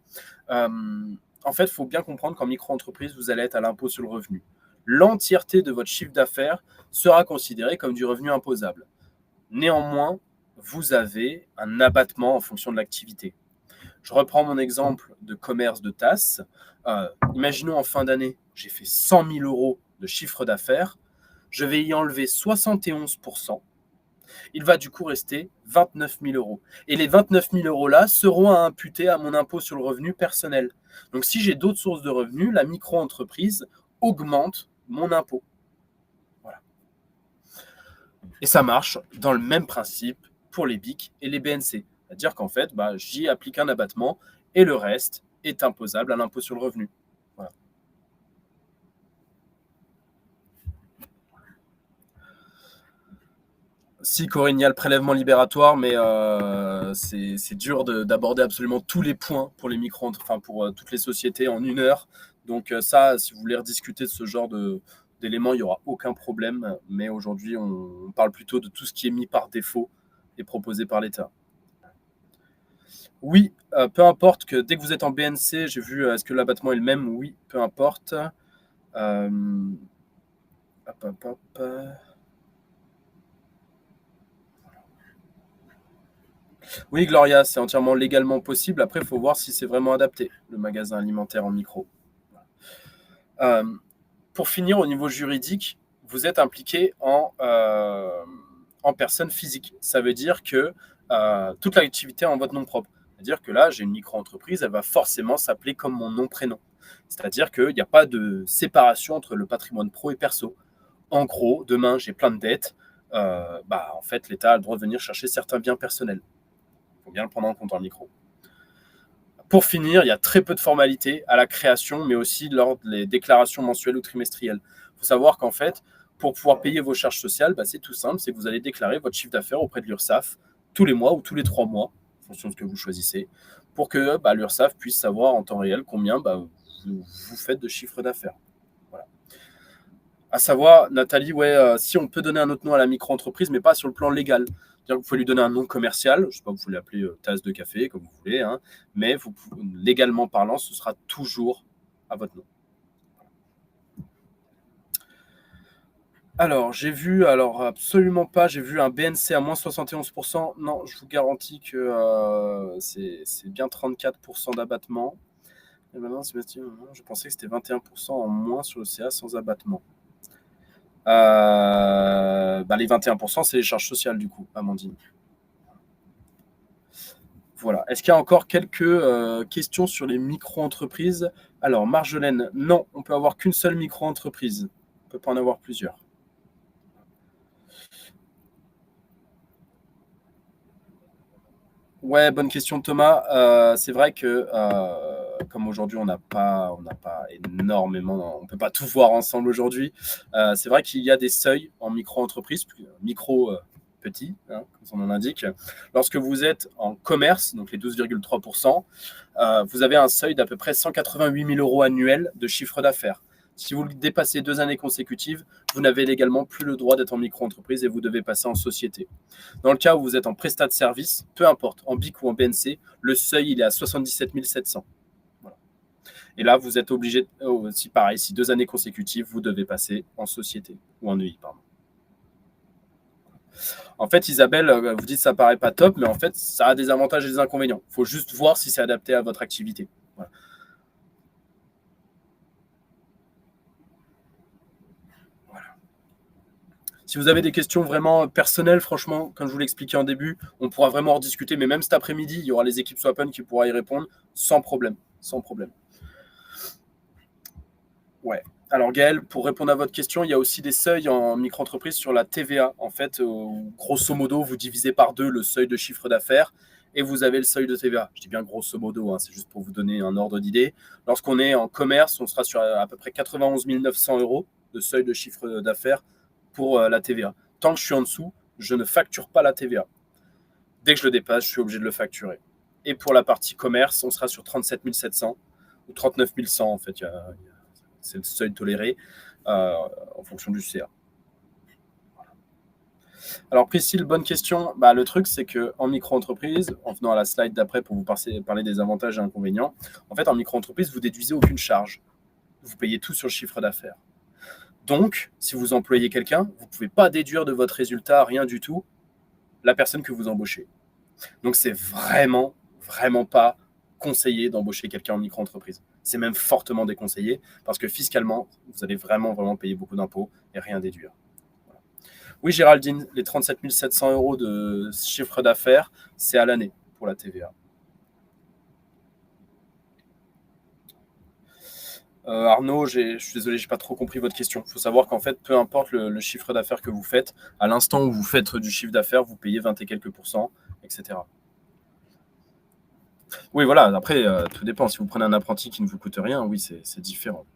en fait, il faut bien comprendre qu'en micro-entreprise, vous allez être à l'impôt sur le revenu. L'entièreté de votre chiffre d'affaires sera considérée comme du revenu imposable. Néanmoins, vous avez un abattement en fonction de l'activité. Je reprends mon exemple de commerce de tasses. Imaginons en fin d'année, j'ai fait 100 000 euros de chiffre d'affaires. Je vais y enlever 71%. Il va du coup rester 29 000 euros. Et les 29 000 euros là seront à imputer à mon impôt sur le revenu personnel. Donc si j'ai d'autres sources de revenus, la micro-entreprise augmente mon impôt. Voilà. Et ça marche dans le même principe pour les BIC et les BNC. C'est-à-dire qu'en fait, j'y applique un abattement et le reste est imposable à l'impôt sur le revenu. Voilà. Si, Corinne, il y a le prélèvement libératoire, mais c'est dur d'aborder absolument tous les points pour les micro, enfin pour toutes les sociétés en 1 heure. Donc ça, si vous voulez rediscuter de ce genre d'éléments, il n'y aura aucun problème. Mais aujourd'hui, on parle plutôt de tout ce qui est mis par défaut et proposé par l'État. Oui, peu importe que dès que vous êtes en BNC, j'ai vu, est-ce que l'abattement est le même? Oui, peu importe. Hop, hop, hop. Oui, Gloria, c'est entièrement légalement possible. Après, il faut voir si c'est vraiment adapté, le magasin alimentaire en micro. Pour finir, au niveau juridique, vous êtes impliqué en personne physique. Ça veut dire que toute l'activité est en votre nom propre. C'est-à-dire que là, j'ai une micro-entreprise, elle va forcément s'appeler comme mon nom-prénom. C'est-à-dire qu'il n'y a pas de séparation entre le patrimoine pro et perso. En gros, demain, j'ai plein de dettes. En fait, l'État a le droit de venir chercher certains biens personnels. Il faut bien le prendre en compte en micro. Pour finir, il y a très peu de formalités à la création, mais aussi lors des déclarations mensuelles ou trimestrielles. Il faut savoir qu'en fait, pour pouvoir payer vos charges sociales, c'est tout simple, c'est que vous allez déclarer votre chiffre d'affaires auprès de l'URSSAF tous les mois ou tous les 3 mois, en fonction de ce que vous choisissez, pour que l'URSSAF puisse savoir en temps réel combien vous faites de chiffre d'affaires. Voilà. À savoir, Nathalie, si on peut donner un autre nom à la micro-entreprise, mais pas sur le plan légal. Vous pouvez lui donner un nom commercial, je ne sais pas, vous pouvez l'appeler tasse de café, comme vous voulez, hein, mais légalement parlant, ce sera toujours à votre nom. Alors, absolument pas, j'ai vu un BNC à moins 71%. Non, je vous garantis que c'est bien 34% d'abattement. Et maintenant, je pensais que c'était 21% en moins sur le CA sans abattement. Les 21%, c'est les charges sociales, du coup, Amandine. Voilà. Est-ce qu'il y a encore quelques questions sur les micro-entreprises? Alors, Marjolaine, non, on peut avoir qu'une seule micro-entreprise. On ne peut pas en avoir plusieurs. Ouais, bonne question, Thomas. C'est vrai que comme aujourd'hui, on n'a pas énormément, on ne peut pas tout voir ensemble aujourd'hui. C'est vrai qu'il y a des seuils en micro-entreprise, petit, hein, comme son nom l'indique. Lorsque vous êtes en commerce, donc les 12,3%, vous avez un seuil d'à peu près 188 000 euros annuels de chiffre d'affaires. Si vous le dépassez 2 années consécutives, vous n'avez légalement plus le droit d'être en micro-entreprise et vous devez passer en société. Dans le cas où vous êtes en prestat de service, peu importe, en BIC ou en BNC, le seuil il est à 77 700. Voilà. Et là, vous êtes obligé, si pareil, si 2 années consécutives, vous devez passer en société ou en EI, pardon. En fait, Isabelle, vous dites que ça paraît pas top, mais en fait, ça a des avantages et des inconvénients. Il faut juste voir si c'est adapté à votre activité. Voilà. Si vous avez des questions vraiment personnelles, franchement, comme je vous l'ai expliqué en début, on pourra vraiment en discuter. Mais même cet après-midi, il y aura les équipes Swappen qui pourront y répondre sans problème. Sans problème. Ouais. Alors Gaël, pour répondre à votre question, il y a aussi des seuils en micro-entreprise sur la TVA. En fait, grosso modo, vous divisez par 2 le seuil de chiffre d'affaires et vous avez le seuil de TVA. Je dis bien grosso modo, hein, c'est juste pour vous donner un ordre d'idée. Lorsqu'on est en commerce, on sera sur à peu près 91 900 euros de seuil de chiffre d'affaires pour la TVA. Tant que je suis en dessous, je ne facture pas la TVA. Dès que je le dépasse, je suis obligé de le facturer. Et pour la partie commerce, on sera sur 37 700 ou 39 100 en fait. C'est le seuil toléré en fonction du CA. Alors Priscille, bonne question. Le truc, c'est qu'en micro-entreprise, en venant à la slide d'après pour vous parler des avantages et inconvénients, en fait, en micro-entreprise, vous déduisez aucune charge. Vous payez tout sur le chiffre d'affaires. Donc, si vous employez quelqu'un, vous ne pouvez pas déduire de votre résultat rien du tout la personne que vous embauchez. Donc, c'est vraiment, vraiment pas conseillé d'embaucher quelqu'un en micro-entreprise. C'est même fortement déconseillé parce que fiscalement, vous allez vraiment, vraiment payer beaucoup d'impôts et rien déduire. Voilà. Oui, Géraldine, les 37 700 euros de chiffre d'affaires, c'est à l'année pour la TVA. Arnaud, je suis désolé, je n'ai pas trop compris votre question. Il faut savoir qu'en fait, peu importe le chiffre d'affaires que vous faites, à l'instant où vous faites du chiffre d'affaires, vous payez 20 et quelques %, etc. Oui, voilà. Après, tout dépend. Si vous prenez un apprenti qui ne vous coûte rien, oui, c'est différent.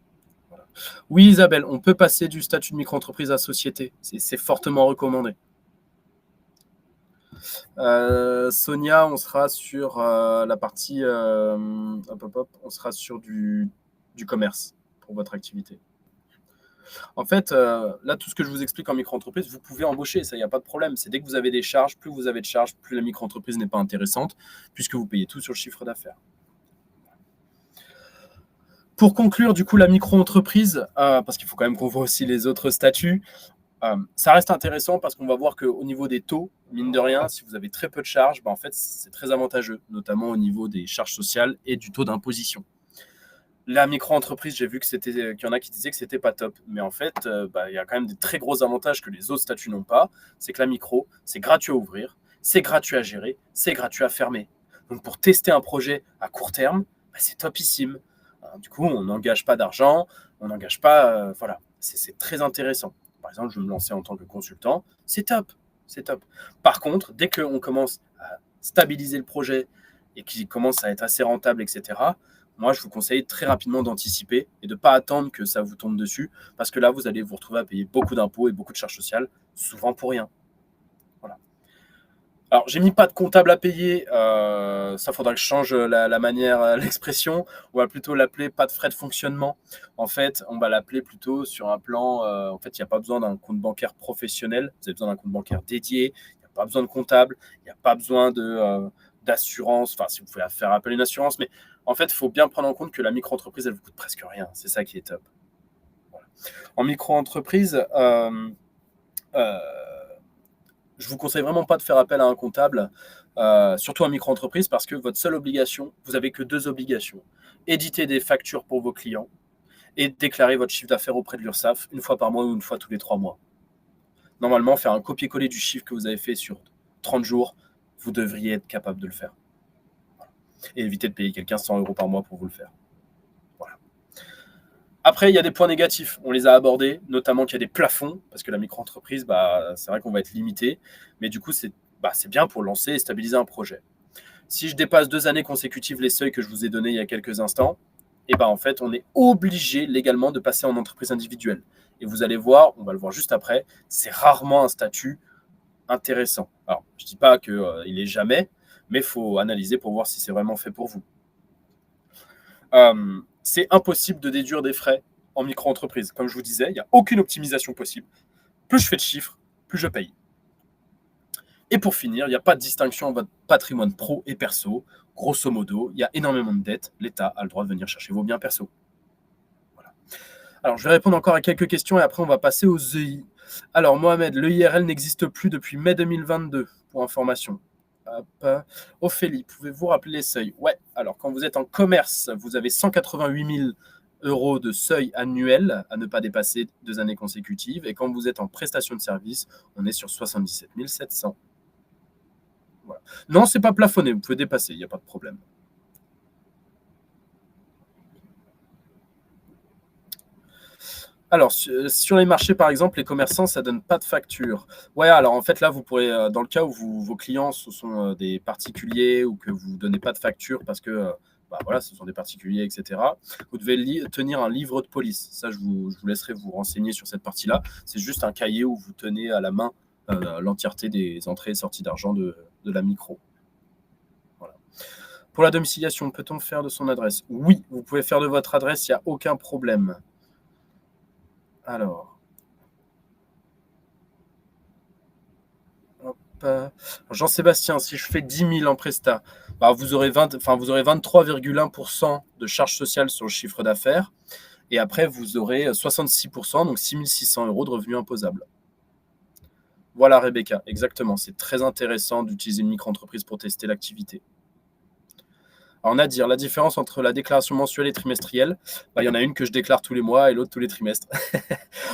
Voilà. Oui, Isabelle, on peut passer du statut de micro-entreprise à société. C'est fortement recommandé. Sonia, on sera sur la partie on sera sur du commerce pour votre activité. En fait, là, tout ce que je vous explique en micro-entreprise, vous pouvez embaucher, ça, il n'y a pas de problème. C'est dès que vous avez des charges, plus vous avez de charges, plus la micro-entreprise n'est pas intéressante, puisque vous payez tout sur le chiffre d'affaires. Pour conclure, du coup, la micro-entreprise, parce qu'il faut quand même qu'on voit aussi les autres statuts, ça reste intéressant parce qu'on va voir qu'au niveau des taux, mine de rien, si vous avez très peu de charges, en fait, c'est très avantageux, notamment au niveau des charges sociales et du taux d'imposition. La micro-entreprise, j'ai vu qu'il y en a qui disaient que c'était pas top. Mais en fait, il y a quand même des très gros avantages que les autres statuts n'ont pas. C'est que la micro, c'est gratuit à ouvrir, c'est gratuit à gérer, c'est gratuit à fermer. Donc pour tester un projet à court terme, c'est topissime. Du coup, on n'engage pas d'argent, on n'engage pas... voilà, c'est très intéressant. Par exemple, je vais me lancer en tant que consultant, c'est top, c'est top. Par contre, dès qu'on commence à stabiliser le projet et qu'il commence à être assez rentable, etc., moi, je vous conseille très rapidement d'anticiper et de ne pas attendre que ça vous tombe dessus, parce que là, vous allez vous retrouver à payer beaucoup d'impôts et beaucoup de charges sociales, souvent pour rien. Voilà. Alors, j'ai mis pas de comptable à payer, ça faudra que je change la manière, l'expression. On va plutôt l'appeler pas de frais de fonctionnement. En fait, on va l'appeler plutôt sur un plan, en fait, il n'y a pas besoin d'un compte bancaire professionnel, vous avez besoin d'un compte bancaire dédié, il n'y a pas besoin de comptable, il n'y a pas besoin d'assurance, enfin, si vous pouvez faire appel à une assurance, mais en fait, il faut bien prendre en compte que la micro-entreprise, elle vous coûte presque rien. C'est ça qui est top. Voilà. En micro-entreprise, je vous conseille vraiment pas de faire appel à un comptable, surtout en micro-entreprise, parce que votre seule obligation, vous avez que 2 obligations. Éditer des factures pour vos clients et déclarer votre chiffre d'affaires auprès de l'URSSAF une fois par mois ou une fois tous les 3 mois. Normalement, faire un copier-coller du chiffre que vous avez fait sur 30 jours, vous devriez être capable de le faire. Et éviter de payer quelqu'un 100 € par mois pour vous le faire. Voilà. Après, il y a des points négatifs. On les a abordés, notamment qu'il y a des plafonds, parce que la micro-entreprise, c'est vrai qu'on va être limité. Mais du coup, c'est bien pour lancer et stabiliser un projet. Si je dépasse 2 années consécutives les seuils que je vous ai donnés il y a quelques instants, en fait, on est obligé légalement de passer en entreprise individuelle. Et vous allez voir, on va le voir juste après, c'est rarement un statut intéressant. Alors, je ne dis pas qu'il n'est jamais, mais il faut analyser pour voir si c'est vraiment fait pour vous. C'est impossible de déduire des frais en micro-entreprise. Comme je vous disais, il n'y a aucune optimisation possible. Plus je fais de chiffres, plus je paye. Et pour finir, il n'y a pas de distinction entre votre patrimoine pro et perso. Grosso modo, il y a énormément de dettes. L'État a le droit de venir chercher vos biens perso. Voilà. Alors, je vais répondre encore à quelques questions et après, on va passer aux EI. Alors, Mohamed, l'EIRL n'existe plus depuis mai 2022, pour information. Hop. Ophélie, pouvez-vous rappeler les seuils? Ouais, alors quand vous êtes en commerce, vous avez 188 000 € de seuil annuel à ne pas dépasser 2 années consécutives. Et quand vous êtes en prestation de service, on est sur 77 700. Voilà. Non, c'est pas plafonné, vous pouvez dépasser, il n'y a pas de problème. Alors, sur les marchés, par exemple, les commerçants, ça ne donne pas de facture. Ouais, alors en fait, là, vous pourrez, dans le cas où vos clients, ce sont des particuliers ou que vous ne donnez pas de facture parce que voilà, ce sont des particuliers, etc., vous devez tenir un livre de police. Ça, je vous laisserai vous renseigner sur cette partie-là. C'est juste un cahier où vous tenez à la main l'entièreté des entrées et sorties d'argent de la micro. Voilà. Pour la domiciliation, peut-on faire de son adresse? Oui, vous pouvez faire de votre adresse, il n'y a aucun problème. Alors, Jean-Sébastien, si je fais 10 000 en Presta, vous aurez 23,1% de charges sociales sur le chiffre d'affaires. Et après, vous aurez 66%, donc 6 600 € de revenus imposables. Voilà, Rebecca, exactement. C'est très intéressant d'utiliser une micro-entreprise pour tester l'activité. Alors, Nadir, la différence entre la déclaration mensuelle et trimestrielle, il y en a une que je déclare tous les mois et l'autre tous les trimestres.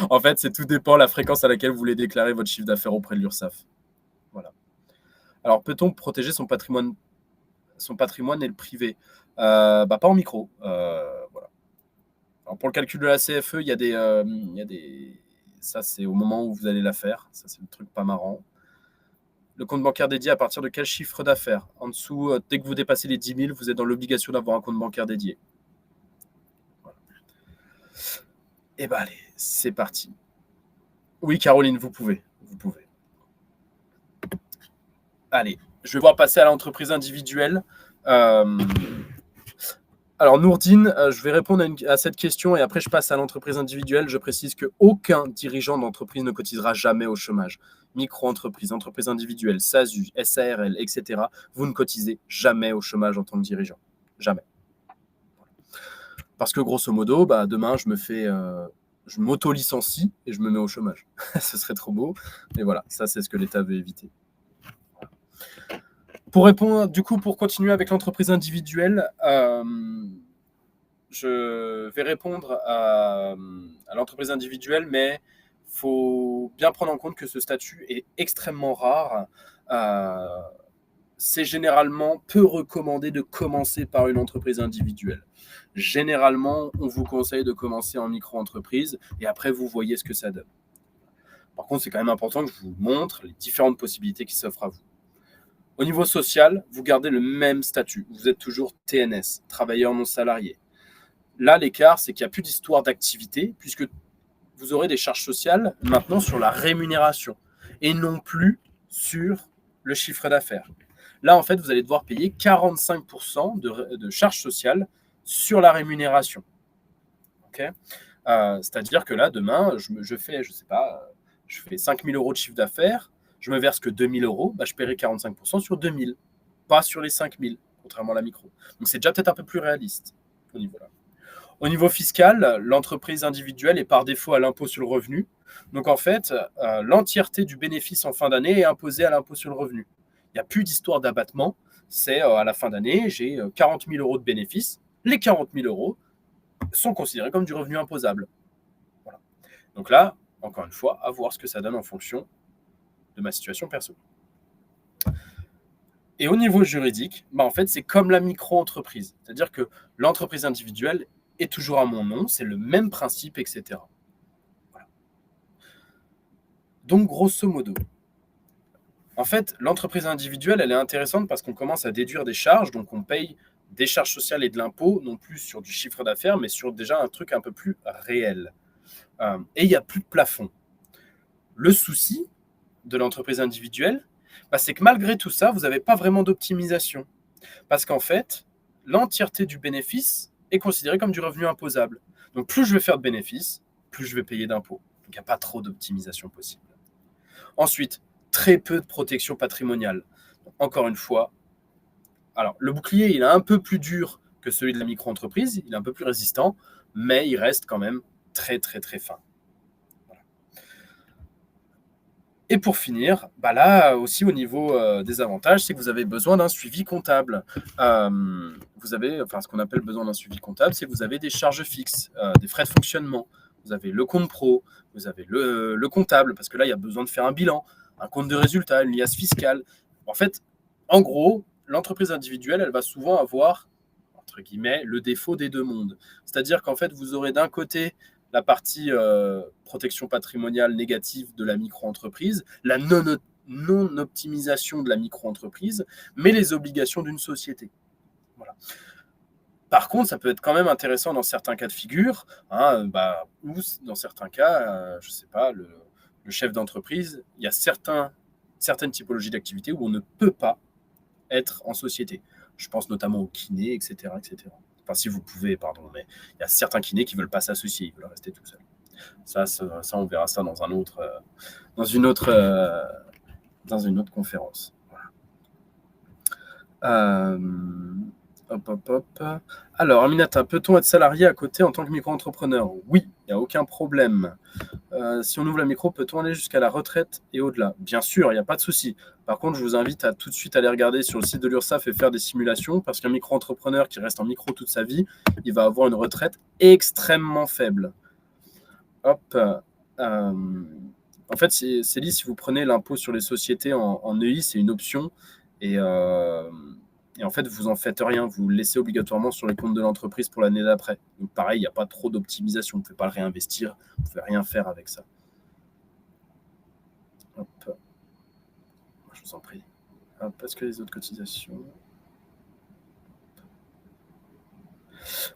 En fait, tout dépend de la fréquence à laquelle vous voulez déclarer votre chiffre d'affaires auprès de l'URSSAF. Voilà. Alors, peut-on protéger son patrimoine et le privé? Pas en micro. Voilà. Alors, pour le calcul de la CFE, il y a des... Ça, c'est au moment où vous allez la faire. Ça, c'est le truc pas marrant. Le compte bancaire dédié à partir de quel chiffre d'affaires? En dessous, dès que vous dépassez les 10 000, vous êtes dans l'obligation d'avoir un compte bancaire dédié. Voilà. Et allez, c'est parti. Oui, Caroline, vous pouvez. Allez, je vais pouvoir passer à l'entreprise individuelle. Alors, Nourdine, je vais répondre à cette question et après, je passe à l'entreprise individuelle. Je précise qu'aucun dirigeant d'entreprise ne cotisera jamais au chômage. Micro-entreprise, entreprise individuelle, SASU, SARL, etc. Vous ne cotisez jamais au chômage en tant que dirigeant. Jamais. Parce que, grosso modo, demain, je m'auto-licencie et je me mets au chômage. Ce serait trop beau. Mais voilà, ça, c'est ce que l'État veut éviter. Pour répondre, du coup, pour continuer avec l'entreprise individuelle, je vais répondre à l'entreprise individuelle, mais il faut bien prendre en compte que ce statut est extrêmement rare. C'est généralement peu recommandé de commencer par une entreprise individuelle. Généralement, on vous conseille de commencer en micro-entreprise et après, vous voyez ce que ça donne. Par contre, c'est quand même important que je vous montre les différentes possibilités qui s'offrent à vous. Au niveau social, vous gardez le même statut. Vous êtes toujours TNS, travailleur non salarié. Là, l'écart, c'est qu'il n'y a plus d'histoire d'activité, puisque vous aurez des charges sociales maintenant sur la rémunération et non plus sur le chiffre d'affaires. Là, en fait, vous allez devoir payer 45% de charges sociales sur la rémunération. Okay, c'est-à-dire que là, demain, je fais 5 000 € de chiffre d'affaires, je me verse que 2 000 €, je paierai 45% sur 2 000, pas sur les 5 000, contrairement à la micro. Donc, c'est déjà peut-être un peu plus réaliste au niveau-là. Au niveau fiscal, l'entreprise individuelle est par défaut à l'impôt sur le revenu. Donc, en fait, l'entièreté du bénéfice en fin d'année est imposée à l'impôt sur le revenu. Il n'y a plus d'histoire d'abattement. C'est à la fin d'année, j'ai 40 000 € de bénéfices. Les 40 000 € sont considérés comme du revenu imposable. Voilà. Donc là, encore une fois, à voir ce que ça donne en fonction de ma situation perso. Et au niveau juridique, en fait, c'est comme la micro-entreprise. C'est-à-dire que l'entreprise individuelle est toujours à mon nom, c'est le même principe, etc. Voilà. Donc, grosso modo, en fait, l'entreprise individuelle, elle est intéressante parce qu'on commence à déduire des charges, donc on paye des charges sociales et de l'impôt, non plus sur du chiffre d'affaires, mais sur déjà un truc un peu plus réel. Et il n'y a plus de plafond. Le souci de l'entreprise individuelle, c'est que malgré tout ça, vous n'avez pas vraiment d'optimisation. Parce qu'en fait, l'entièreté du bénéfice est considérée comme du revenu imposable. Donc plus je vais faire de bénéfices, plus je vais payer d'impôts. Donc il n'y a pas trop d'optimisation possible. Ensuite, très peu de protection patrimoniale. Encore une fois, alors le bouclier, il est un peu plus dur que celui de la micro-entreprise, il est un peu plus résistant, mais il reste quand même très très très fin. Voilà. Et pour finir, là aussi au niveau des avantages, c'est que vous avez besoin d'un suivi comptable. Vous avez, ce qu'on appelle besoin d'un suivi comptable, c'est que vous avez des charges fixes, des frais de fonctionnement. Vous avez le compte pro, vous avez le comptable, parce que là, il y a besoin de faire un bilan, un compte de résultat, une liasse fiscale. En fait, en gros, l'entreprise individuelle, elle va souvent avoir, entre guillemets, le défaut des deux mondes. C'est-à-dire qu'en fait, vous aurez d'un côté la partie protection patrimoniale négative de la micro-entreprise, la non-optimisation de la micro-entreprise, mais les obligations d'une société. Voilà. Par contre, ça peut être quand même intéressant dans certains cas de figure, ou dans certains cas, je ne sais pas, le chef d'entreprise, il y a certaines typologies d'activités où on ne peut pas être en société. Je pense notamment aux kinés, etc., etc. Enfin, si vous pouvez, pardon, mais il y a certains kinés qui ne veulent pas s'associer, ils veulent rester tout seuls. Ça, on verra ça dans une autre conférence. Voilà. Alors, Aminata, peut-on être salarié à côté en tant que micro-entrepreneur? Oui, il n'y a aucun problème. Si on ouvre la micro, peut-on aller jusqu'à la retraite et au-delà? Bien sûr, il n'y a pas de souci. Par contre, je vous invite à tout de suite aller regarder sur le site de l'URSSAF et faire des simulations, parce qu'un micro-entrepreneur qui reste en micro toute sa vie, il va avoir une retraite extrêmement faible. En fait, Célie, si vous prenez l'impôt sur les sociétés en EI, c'est une option. Et en fait, vous n'en faites rien. Vous le laissez obligatoirement sur les comptes de l'entreprise pour l'année d'après. Donc pareil, il n'y a pas trop d'optimisation. Vous ne pouvez pas le réinvestir. Vous ne pouvez rien faire avec ça. Hop. Je vous en prie. Parce que les autres cotisations...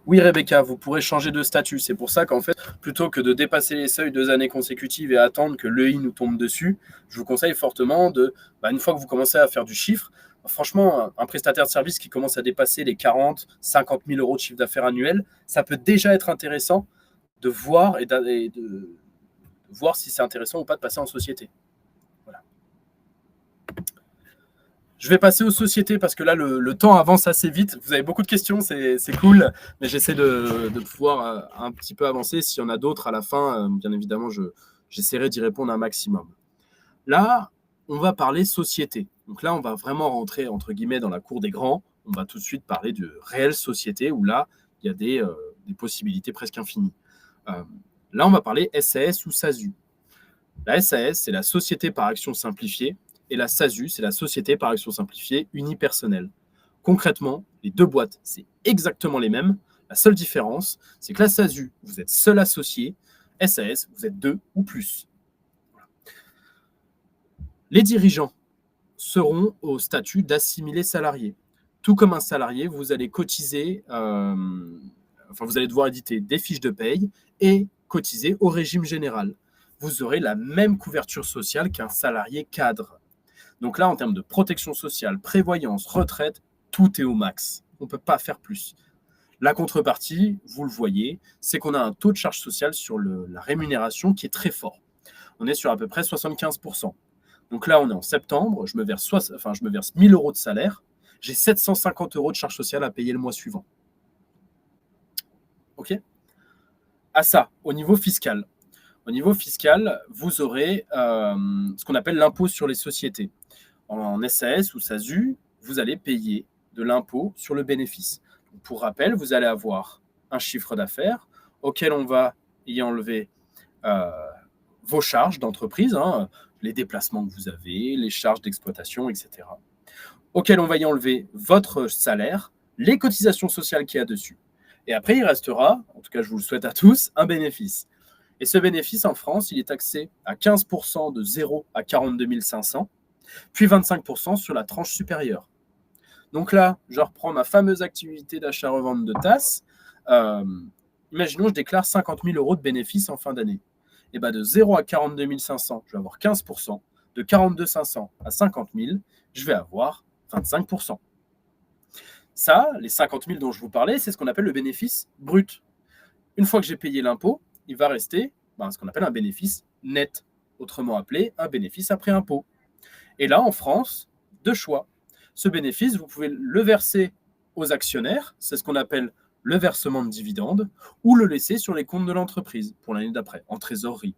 Oui, Rebecca, vous pourrez changer de statut. C'est pour ça qu'en fait, plutôt que de dépasser les seuils 2 années consécutives et attendre que l'EI nous tombe dessus, je vous conseille fortement une fois que vous commencez à faire du chiffre, franchement, un prestataire de service qui commence à dépasser les 40, 50 000 euros de chiffre d'affaires annuel, ça peut déjà être intéressant de voir et de voir si c'est intéressant ou pas de passer en société. Voilà. Je vais passer aux sociétés parce que là, le temps avance assez vite. Vous avez beaucoup de questions, c'est cool, mais j'essaie de pouvoir un petit peu avancer. S'il y en a d'autres à la fin, bien évidemment, j'essaierai d'y répondre un maximum. Là, on va parler société. Donc là, on va vraiment rentrer, entre guillemets, dans la cour des grands. On va tout de suite parler de réelle société où là, il y a des possibilités presque infinies. Là, on va parler SAS ou SASU. La SAS, c'est la société par action simplifiée. Et la SASU, c'est la société par action simplifiée unipersonnelle. Concrètement, les deux boîtes, c'est exactement les mêmes. La seule différence, c'est que la SASU, vous êtes seul associé. SAS, vous êtes 2 ou plus. Voilà. Les dirigeants seront au statut d'assimilés salariés. Tout comme un salarié, vous allez cotiser, vous allez devoir éditer des fiches de paye et cotiser au régime général. Vous aurez la même couverture sociale qu'un salarié cadre. Donc là, en termes de protection sociale, prévoyance, retraite, tout est au max. On ne peut pas faire plus. La contrepartie, vous le voyez, c'est qu'on a un taux de charge sociale sur la rémunération qui est très fort. On est sur à peu près 75%. Donc là, on est en septembre, je me verse 1 000 euros de salaire, j'ai 750 euros de charge sociale à payer le mois suivant. OK ? À ça, au niveau fiscal. Au niveau fiscal, vous aurez ce qu'on appelle l'impôt sur les sociétés. En SAS ou SASU, vous allez payer de l'impôt sur le bénéfice. Donc, pour rappel, vous allez avoir un chiffre d'affaires auquel on va y enlever vos charges d'entreprise, les déplacements que vous avez, les charges d'exploitation, etc. Auquel on va y enlever votre salaire, les cotisations sociales qu'il y a dessus. Et après, il restera, en tout cas je vous le souhaite à tous, un bénéfice. Et ce bénéfice, en France, il est taxé à 15% de 0 à 42 500, puis 25% sur la tranche supérieure. Donc là, je reprends ma fameuse activité d'achat-revente de tasses. Imaginons, je déclare 50 000 euros de bénéfice en fin d'année. Et de 0 à 42 500, je vais avoir 15%. De 42 500 à 50 000, je vais avoir 25%. Ça, les 50 000 dont je vous parlais, c'est ce qu'on appelle le bénéfice brut. Une fois que j'ai payé l'impôt, il va rester ce qu'on appelle un bénéfice net, autrement appelé un bénéfice après impôt. Et là, en France, deux choix. Ce bénéfice, vous pouvez le verser aux actionnaires, c'est ce qu'on appelle le versement de dividendes, ou le laisser sur les comptes de l'entreprise pour l'année d'après, en trésorerie,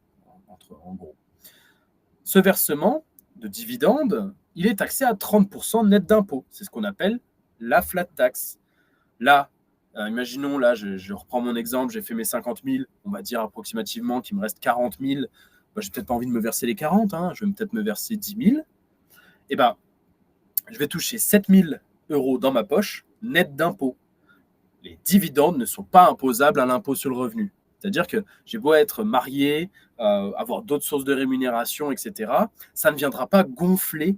en gros. Ce versement de dividende, il est taxé à 30% net d'impôt. C'est ce qu'on appelle la flat tax. Là, imaginons, là, je reprends mon exemple, j'ai fait mes 50 000, on va dire approximativement qu'il me reste 40 000. Bah, je n'ai peut-être pas envie de me verser les 40, hein, je vais peut-être me verser 10 000. Et ben, je vais toucher 7 000 euros dans ma poche, net d'impôt. Les dividendes ne sont pas imposables à l'impôt sur le revenu. C'est-à-dire que j'ai beau être marié, avoir d'autres sources de rémunération, etc., ça ne viendra pas gonfler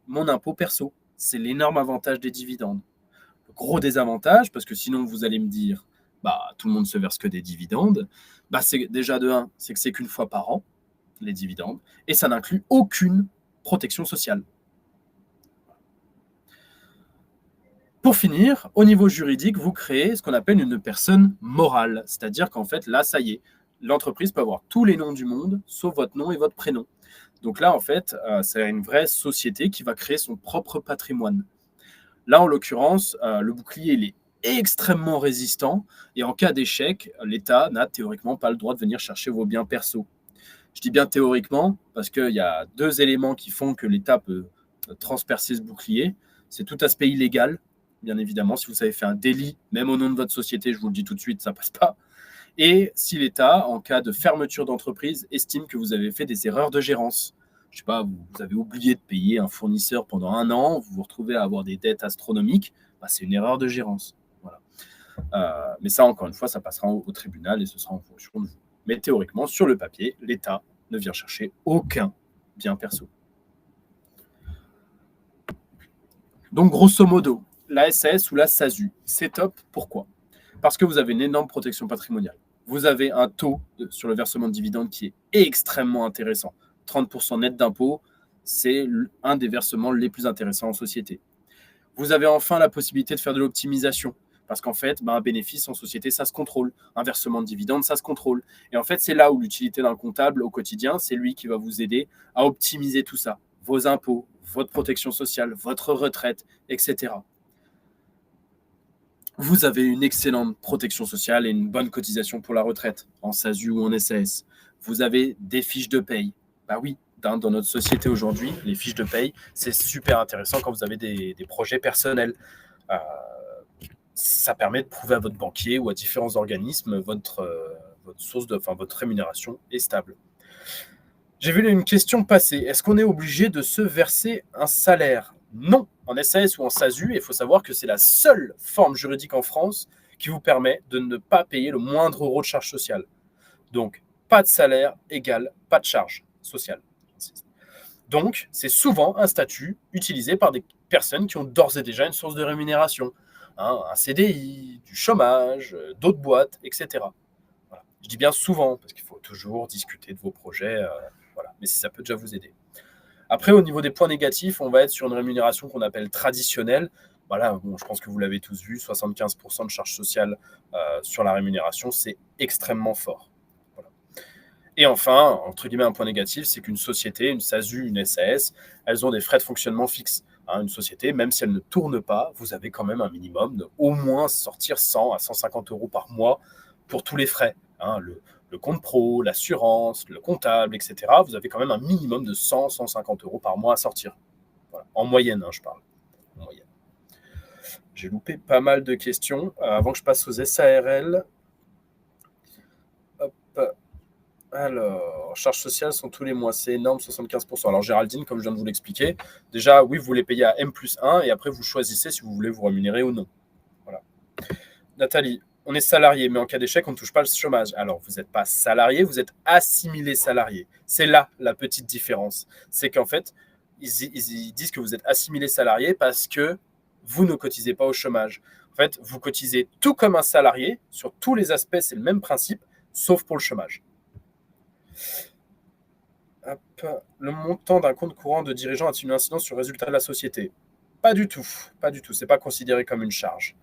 mon impôt perso. C'est l'énorme avantage des dividendes. Le gros désavantage, parce que sinon vous allez me dire, bah, tout le monde se verse que des dividendes, bah, c'est déjà de 1, c'est que c'est qu'une fois par an, les dividendes, et ça n'inclut aucune protection sociale. Pour finir, au niveau juridique, vous créez ce qu'on appelle une personne morale. C'est-à-dire qu'en fait, là, ça y est, l'entreprise peut avoir tous les noms du monde, sauf votre nom et votre prénom. Donc là, en fait, c'est une vraie société qui va créer son propre patrimoine. Là, en l'occurrence, le bouclier, il est extrêmement résistant. Et en cas d'échec, l'État n'a théoriquement pas le droit de venir chercher vos biens perso. Je dis bien théoriquement, parce qu'il y a 2 éléments qui font que l'État peut transpercer ce bouclier. C'est tout aspect illégal. Bien évidemment, si vous avez fait un délit, même au nom de votre société, je vous le dis tout de suite, ça ne passe pas. Et si l'État, en cas de fermeture d'entreprise, estime que vous avez fait des erreurs de gérance. Je ne sais pas, vous avez oublié de payer un fournisseur pendant 1 an, vous vous retrouvez à avoir des dettes astronomiques, bah, c'est une erreur de gérance. Voilà. Mais ça, encore une fois, ça passera au tribunal et ce sera en fonction de vous. Mais théoriquement, sur le papier, l'État ne vient chercher aucun bien perso. Donc, grosso modo, la SAS ou la SASU, c'est top. Pourquoi ? Parce que vous avez une énorme protection patrimoniale. Vous avez un taux sur le versement de dividendes qui est extrêmement intéressant. 30% net d'impôt, c'est un des versements les plus intéressants en société. Vous avez enfin la possibilité de faire de l'optimisation. Parce qu'en fait, un bénéfice en société, ça se contrôle. Un versement de dividendes, ça se contrôle. Et en fait, c'est là où l'utilité d'un comptable au quotidien, c'est lui qui va vous aider à optimiser tout ça. Vos impôts, votre protection sociale, votre retraite, etc. Vous avez une excellente protection sociale et une bonne cotisation pour la retraite, en SASU ou en SAS. Vous avez des fiches de paye. Bah oui, dans notre société aujourd'hui, les fiches de paye, c'est super intéressant quand vous avez des projets personnels. Ça permet de prouver à votre banquier ou à différents organismes votre source votre rémunération est stable. J'ai vu une question passer. Est-ce qu'on est obligé de se verser un salaire ? Non. En SAS ou en SASU, il faut savoir que c'est la seule forme juridique en France qui vous permet de ne pas payer le moindre euro de charge sociale. Donc, pas de salaire égale pas de charge sociale. Donc, c'est souvent un statut utilisé par des personnes qui ont d'ores et déjà une source de rémunération. Un CDI, du chômage, d'autres boîtes, etc. Voilà. Je dis bien souvent, parce qu'il faut toujours discuter de vos projets, voilà. Mais si ça peut déjà vous aider. Après, au niveau des points négatifs, on va être sur une rémunération qu'on appelle traditionnelle. Voilà, bon, je pense que vous l'avez tous vu, 75% de charge sociale sur la rémunération, c'est extrêmement fort. Voilà. Et enfin, entre guillemets, un point négatif, c'est qu'une société, une SASU, une SAS, elles ont des frais de fonctionnement fixes. Une société, même si elle ne tourne pas, vous avez quand même un minimum de au moins sortir 100 à 150 euros par mois pour tous les frais. Le compte pro, l'assurance, le comptable, etc. Vous avez quand même un minimum de 100 150 euros par mois à sortir. Voilà. En moyenne, je parle. En moyenne. J'ai loupé pas mal de questions. Avant que je passe aux SARL. Hop. Alors, charges sociales sont tous les mois, c'est énorme, 75%. Alors, Géraldine, comme je viens de vous l'expliquer, déjà, oui, vous les payez à M+1 et après, vous choisissez si vous voulez vous rémunérer ou non. Voilà. Nathalie, on est salarié, mais en cas d'échec, on ne touche pas le chômage. Alors, vous n'êtes pas salarié, vous êtes assimilé salarié. C'est là la petite différence. C'est qu'en fait, ils disent que vous êtes assimilé salarié parce que vous ne cotisez pas au chômage. En fait, vous cotisez tout comme un salarié. Sur tous les aspects, c'est le même principe, sauf pour le chômage. Hop. Le montant d'un compte courant de dirigeant a-t-il une incidence sur le résultat de la société ? Pas du tout. Pas du tout. Ce n'est pas considéré comme une charge.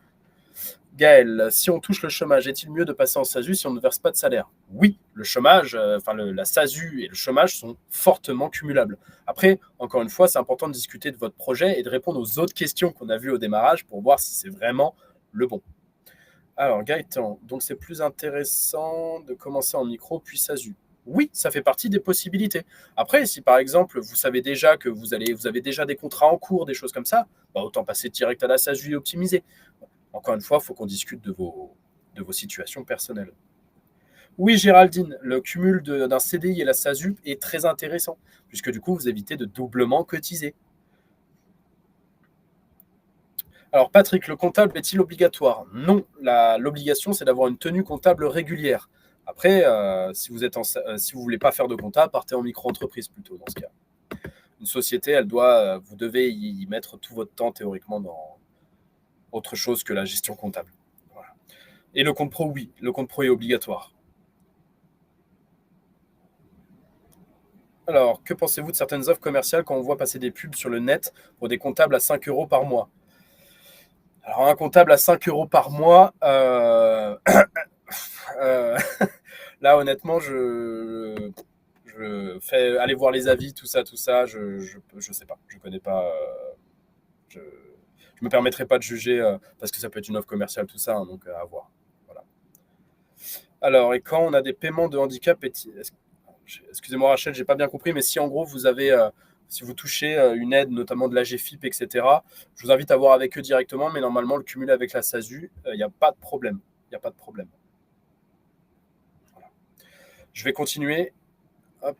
Gaël, si on touche le chômage, est-il mieux de passer en SASU si on ne verse pas de salaire ? Oui, le chômage, la SASU et le chômage sont fortement cumulables. Après, encore une fois, c'est important de discuter de votre projet et de répondre aux autres questions qu'on a vues au démarrage pour voir si c'est vraiment le bon. Alors, Gaëtan, donc c'est plus intéressant de commencer en micro puis SASU. Oui, ça fait partie des possibilités. Après, si par exemple, vous savez déjà que vous avez déjà des contrats en cours, des choses comme ça, bah, autant passer direct à la SASU et optimiser. Encore une fois, il faut qu'on discute de vos situations personnelles. Oui, Géraldine, le cumul d'un CDI et la SASU est très intéressant, puisque du coup, vous évitez de doublement cotiser. Alors, Patrick, le comptable est-il obligatoire? Non, l'obligation, c'est d'avoir une tenue comptable régulière. Après, si vous si vous voulez pas faire de compta, partez en micro-entreprise plutôt dans ce cas. Une société, vous devez y mettre tout votre temps théoriquement dans autre chose que la gestion comptable. Voilà. Et le compte pro, oui, le compte pro est obligatoire. Alors, que pensez-vous de certaines offres commerciales quand on voit passer des pubs sur le net pour des comptables à 5 euros par mois? Alors, un comptable à 5 euros par mois, euh, là, honnêtement, je fais aller voir les avis, tout ça, je sais pas, je connais pas, je, je me permettrai pas de juger parce que ça peut être une offre commerciale, tout ça, hein, donc à voir. Voilà. Alors, et quand on a des paiements de handicap, excusez-moi Rachel, j'ai pas bien compris, mais si en gros si vous touchez une aide, notamment de l'AGFIP, etc., je vous invite à voir avec eux directement, mais normalement, le cumul avec la SASU, il n'y a pas de problème. Il n'y a pas de problème. Voilà. Je vais continuer. Hop.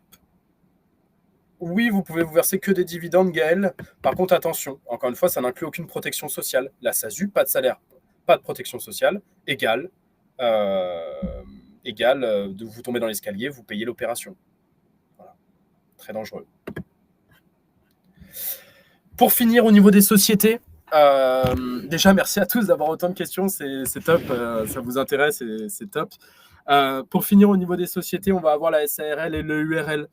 Oui, vous pouvez vous verser que des dividendes, Gaël. Par contre, attention, encore une fois, ça n'inclut aucune protection sociale. La SASU, pas de salaire, pas de protection sociale, euh, de vous tomber dans l'escalier, vous payez l'opération. Voilà. Très dangereux. Pour finir, au niveau des sociétés, déjà, merci à tous d'avoir autant de questions, c'est top, ça vous intéresse, c'est top. Pour finir, au niveau des sociétés, on va avoir la SARL et le URL.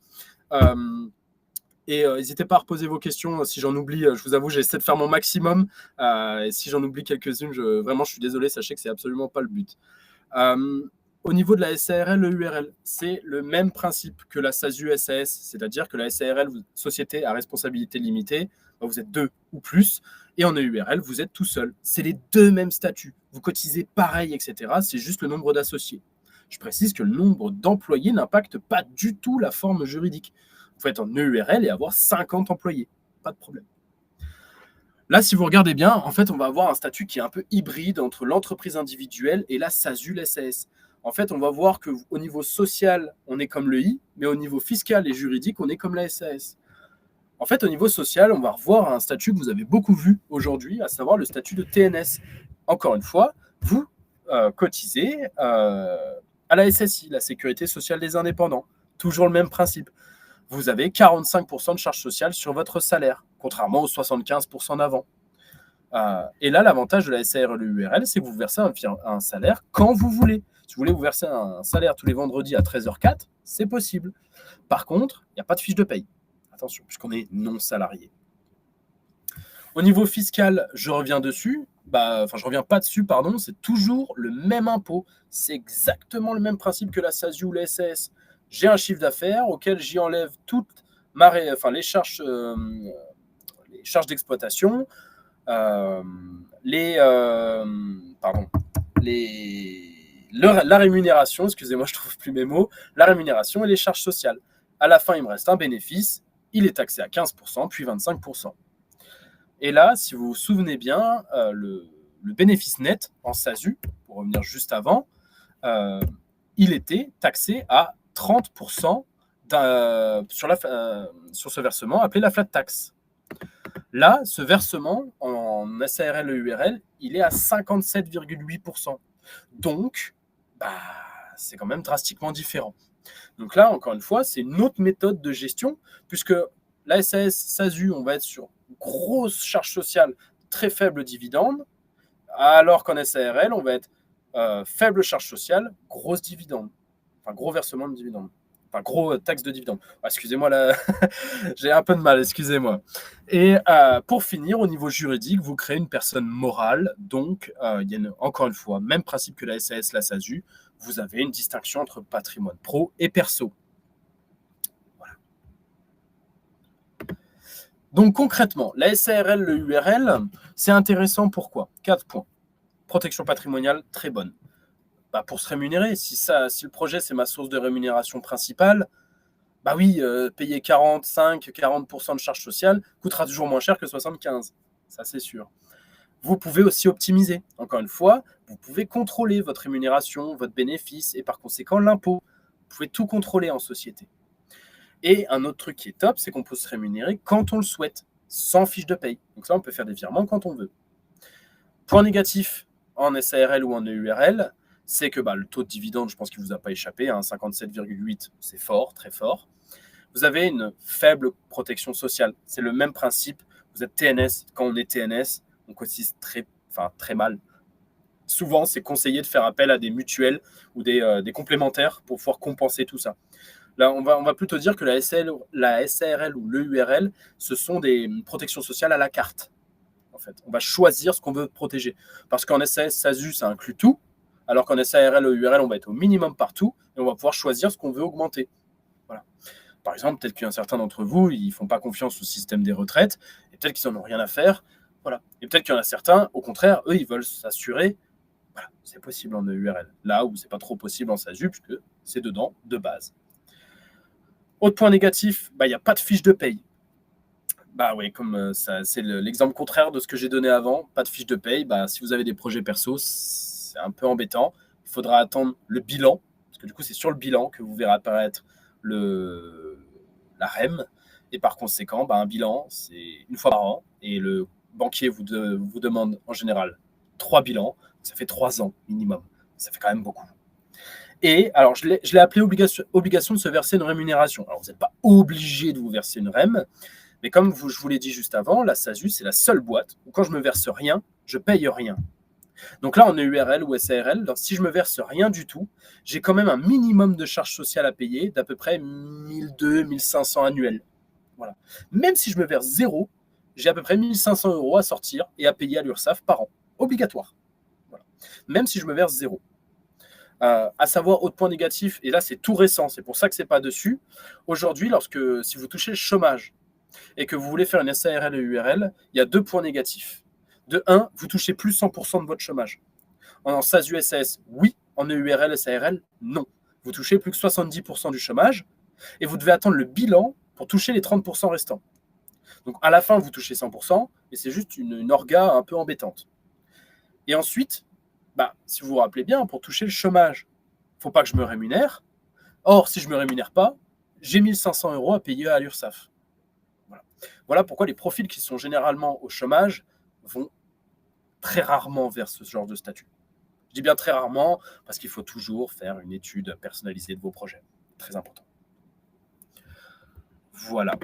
N'hésitez pas à reposer vos questions. Si j'en oublie, je vous avoue, j'essaie de faire mon maximum. Et si j'en oublie quelques-unes, vraiment, je suis désolé. Sachez que c'est absolument pas le but. Au niveau de la SARL, le URL, c'est le même principe que la SASU SAS, c'est-à-dire que la SARL, société à responsabilité limitée, vous êtes deux ou plus, et en EURL, vous êtes tout seul. C'est les deux mêmes statuts. Vous cotisez pareil, etc. C'est juste le nombre d'associés. Je précise que le nombre d'employés n'impacte pas du tout la forme juridique. Vous pouvez être en EURL et avoir 50 employés. Pas de problème. Là, si vous regardez bien, en fait, on va avoir un statut qui est un peu hybride entre l'entreprise individuelle et la SASU, la SAS. En fait, on va voir qu'au niveau social, on est comme le I, mais au niveau fiscal et juridique, on est comme la SAS. En fait, au niveau social, on va revoir un statut que vous avez beaucoup vu aujourd'hui, à savoir le statut de TNS. Encore une fois, vous cotisez à la SSI, la Sécurité sociale des indépendants. Toujours le même principe. Vous avez 45% de charges sociales sur votre salaire, contrairement aux 75% d'avant. Et là, l'avantage de la SARL-URL, c'est que vous versez un salaire quand vous voulez. Si vous voulez vous verser un salaire tous les vendredis à 13h04, c'est possible. Par contre, il n'y a pas de fiche de paye. Attention, puisqu'on est non salarié. Au niveau fiscal, je reviens dessus. Je reviens pas dessus, pardon. C'est toujours le même impôt. C'est exactement le même principe que la SASU ou la SAS. J'ai un chiffre d'affaires auquel j'y enlève toutes les charges d'exploitation, la rémunération, excusez-moi, je trouve plus mes mots, la rémunération et les charges sociales. À la fin, il me reste un bénéfice, il est taxé à 15%, puis 25%. Et là, si vous vous souvenez bien, le bénéfice net en SASU, pour revenir juste avant, il était taxé à 30% sur ce versement appelé la flat tax. Là, ce versement en SARL et URL, il est à 57,8%. Donc, c'est quand même drastiquement différent. Donc là, encore une fois, c'est une autre méthode de gestion, puisque la SAS, SASU, on va être sur grosse charge sociale, très faible dividende, alors qu'en SARL, on va être faible charge sociale, grosse dividende, enfin gros versement de dividende. Enfin, gros taxe de dividende. Excusez-moi, là, j'ai un peu de mal, excusez-moi. Et pour finir, au niveau juridique, vous créez une personne morale. Donc, il y a encore une fois, même principe que la SAS, la SASU, vous avez une distinction entre patrimoine pro et perso. Voilà. Donc, concrètement, la SARL, le URL, c'est intéressant. Pourquoi ? 4 points. Protection patrimoniale, très bonne. Bah, pour se rémunérer. Si le projet, c'est ma source de rémunération principale, bah oui, payer 40% de charges sociales coûtera toujours moins cher que 75. Ça, c'est sûr. Vous pouvez aussi optimiser. Encore une fois, vous pouvez contrôler votre rémunération, votre bénéfice et par conséquent l'impôt. Vous pouvez tout contrôler en société. Et un autre truc qui est top, c'est qu'on peut se rémunérer quand on le souhaite, sans fiche de paye. Donc ça, on peut faire des virements quand on veut. Point négatif en SARL ou en EURL, c'est que le taux de dividende, je pense qu'il ne vous a pas échappé, 57,8, c'est fort, très fort. Vous avez une faible protection sociale. C'est le même principe. Vous êtes TNS. Quand on est TNS, on cotise très mal. Souvent, c'est conseillé de faire appel à des mutuelles ou des complémentaires pour pouvoir compenser tout ça. Là, on va plutôt dire que la SARL ou l'EURL, ce sont des protections sociales à la carte. En fait, on va choisir ce qu'on veut protéger. Parce qu'en SAS, SASU, ça inclut tout, alors qu'en SARL ou EURL, on va être au minimum partout et on va pouvoir choisir ce qu'on veut augmenter. Voilà. Par exemple, peut-être qu'il y a certains d'entre vous, ils ne font pas confiance au système des retraites, et peut-être qu'ils n'en ont rien à faire. Voilà. Et peut-être qu'il y en a certains, au contraire, eux, ils veulent s'assurer. Voilà, c'est possible en EURL. Là où c'est pas trop possible en SASU, puisque c'est dedans de base. Autre point négatif, il n'y a pas de fiche de paye. Oui, comme ça, c'est l'exemple contraire de ce que j'ai donné avant. Pas de fiche de paye. Si vous avez des projets perso, c'est un peu embêtant. Il faudra attendre le bilan, parce que du coup, c'est sur le bilan que vous verrez apparaître la REM. Et par conséquent, un bilan, c'est une fois par an. Et le banquier vous demande en général 3 bilans. Ça fait 3 ans minimum. Ça fait quand même beaucoup. Et alors, je l'ai appelé obligation de se verser une rémunération. Alors, vous n'êtes pas obligé de vous verser une REM, mais comme je vous l'ai dit juste avant, la SASU, c'est la seule boîte où quand je me verse rien, je paye rien. Donc là, en EURL ou SARL, si je me verse rien du tout, j'ai quand même un minimum de charges sociales à payer d'à peu près 1200-1500 annuels. Voilà. Même si je me verse zéro, j'ai à peu près 1500 € à sortir et à payer à l'URSSAF par an. Obligatoire. Voilà. Même si je me verse zéro. À savoir, autre point négatif, et là c'est tout récent, c'est pour ça que c'est pas dessus. Aujourd'hui, si vous touchez le chômage et que vous voulez faire une SARL et URL, il y a 2 points négatifs. De 1, vous touchez plus 100% de votre chômage. En SASU SAS, oui. En EURL, SARL, non. Vous touchez plus que 70% du chômage et vous devez attendre le bilan pour toucher les 30% restants. Donc à la fin, vous touchez 100%, et c'est juste une orga un peu embêtante. Et ensuite, si vous vous rappelez bien, pour toucher le chômage, il ne faut pas que je me rémunère. Or, si je ne me rémunère pas, j'ai 1500 € à payer à l'URSSAF. Voilà pourquoi les profils qui sont généralement au chômage vont très rarement vers ce genre de statut. Je dis bien très rarement parce qu'il faut toujours faire une étude personnalisée de vos projets. Très important. Voilà.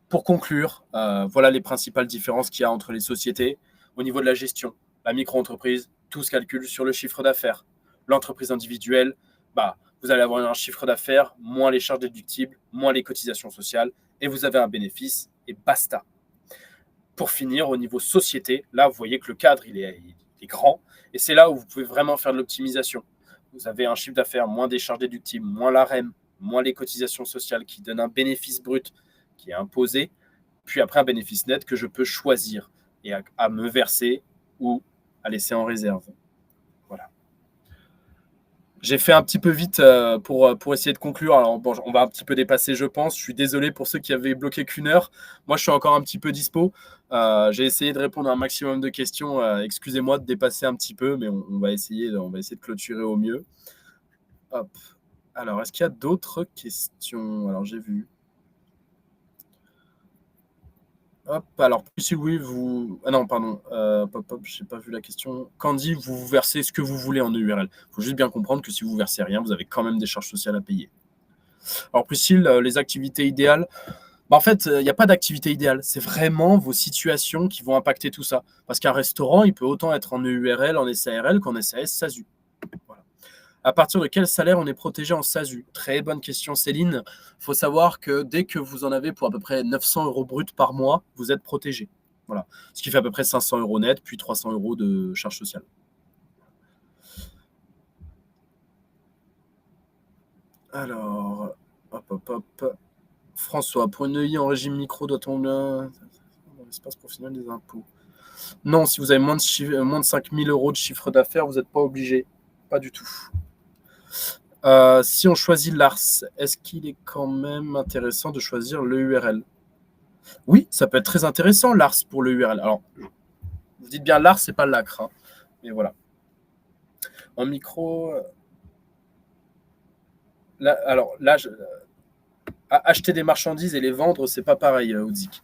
Pour conclure, voilà les principales différences qu'il y a entre les sociétés. Au niveau de la gestion, la micro-entreprise, tout se calcule sur le chiffre d'affaires. L'entreprise individuelle, vous allez avoir un chiffre d'affaires, moins les charges déductibles, moins les cotisations sociales, et vous avez un bénéfice, et basta. Pour finir, au niveau société, là, vous voyez que le cadre, il est grand, et c'est là où vous pouvez vraiment faire de l'optimisation. Vous avez un chiffre d'affaires, moins des charges déductibles, moins la REM, moins les cotisations sociales qui donnent un bénéfice brut qui est imposé, puis après un bénéfice net que je peux choisir et à me verser ou à laisser en réserve. Voilà. J'ai fait un petit peu vite pour essayer de conclure. Alors, on va un petit peu dépasser, je pense. Je suis désolé pour ceux qui avaient bloqué qu'1 heure. Moi, je suis encore un petit peu dispo. J'ai essayé de répondre à un maximum de questions. Excusez-moi de dépasser un petit peu, mais on va essayer de clôturer au mieux. Hop. Alors, est-ce qu'il y a d'autres questions? Alors, j'ai vu. Hop, alors, si oui, vous. Ah non, pardon. Je n'ai pas vu la question. Candy, vous versez ce que vous voulez en EURL. Il faut juste bien comprendre que si vous versez rien, vous avez quand même des charges sociales à payer. Alors, Priscille, les activités idéales. En fait, il n'y a pas d'activité idéale. C'est vraiment vos situations qui vont impacter tout ça. Parce qu'un restaurant, il peut autant être en EURL, en SARL qu'en SAS, SASU. Voilà. À partir de quel salaire on est protégé en SASU? Très bonne question, Céline. Il faut savoir que dès que vous en avez pour à peu près 900 € bruts par mois, vous êtes protégé. Voilà. Ce qui fait à peu près 500 € net, puis 300 € de charges sociales. Alors, hop. François, pour une EI en régime micro, doit-on dans l'espace professionnel des impôts? Non, si vous avez moins de 5 000 euros de chiffre d'affaires, vous n'êtes pas obligé. Pas du tout. Si on choisit Lars, est-ce qu'il est quand même intéressant de choisir le URL? Oui, ça peut être très intéressant, Lars, pour le URL. Alors, vous dites bien Lars, c'est pas Lacre. Hein. Mais voilà. En micro... Là, alors, là, acheter des marchandises et les vendre, c'est pas pareil, Oudzik.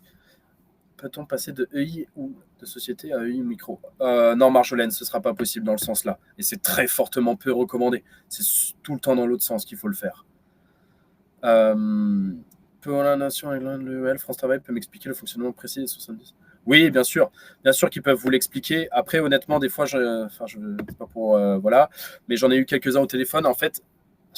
Peut-on passer de EI ou de société à EI micro? Non, Marjolaine, ce ne sera pas possible dans le sens là. Et c'est très fortement peu recommandé. C'est tout le temps dans l'autre sens qu'il faut le faire. Pour la nation avec l'EL, France Travail peut m'expliquer le fonctionnement précis des 70? Oui, bien sûr. Bien sûr qu'ils peuvent vous l'expliquer. Après, honnêtement, des fois, c'est pas pour... voilà. Mais j'en ai eu quelques-uns au téléphone. En fait,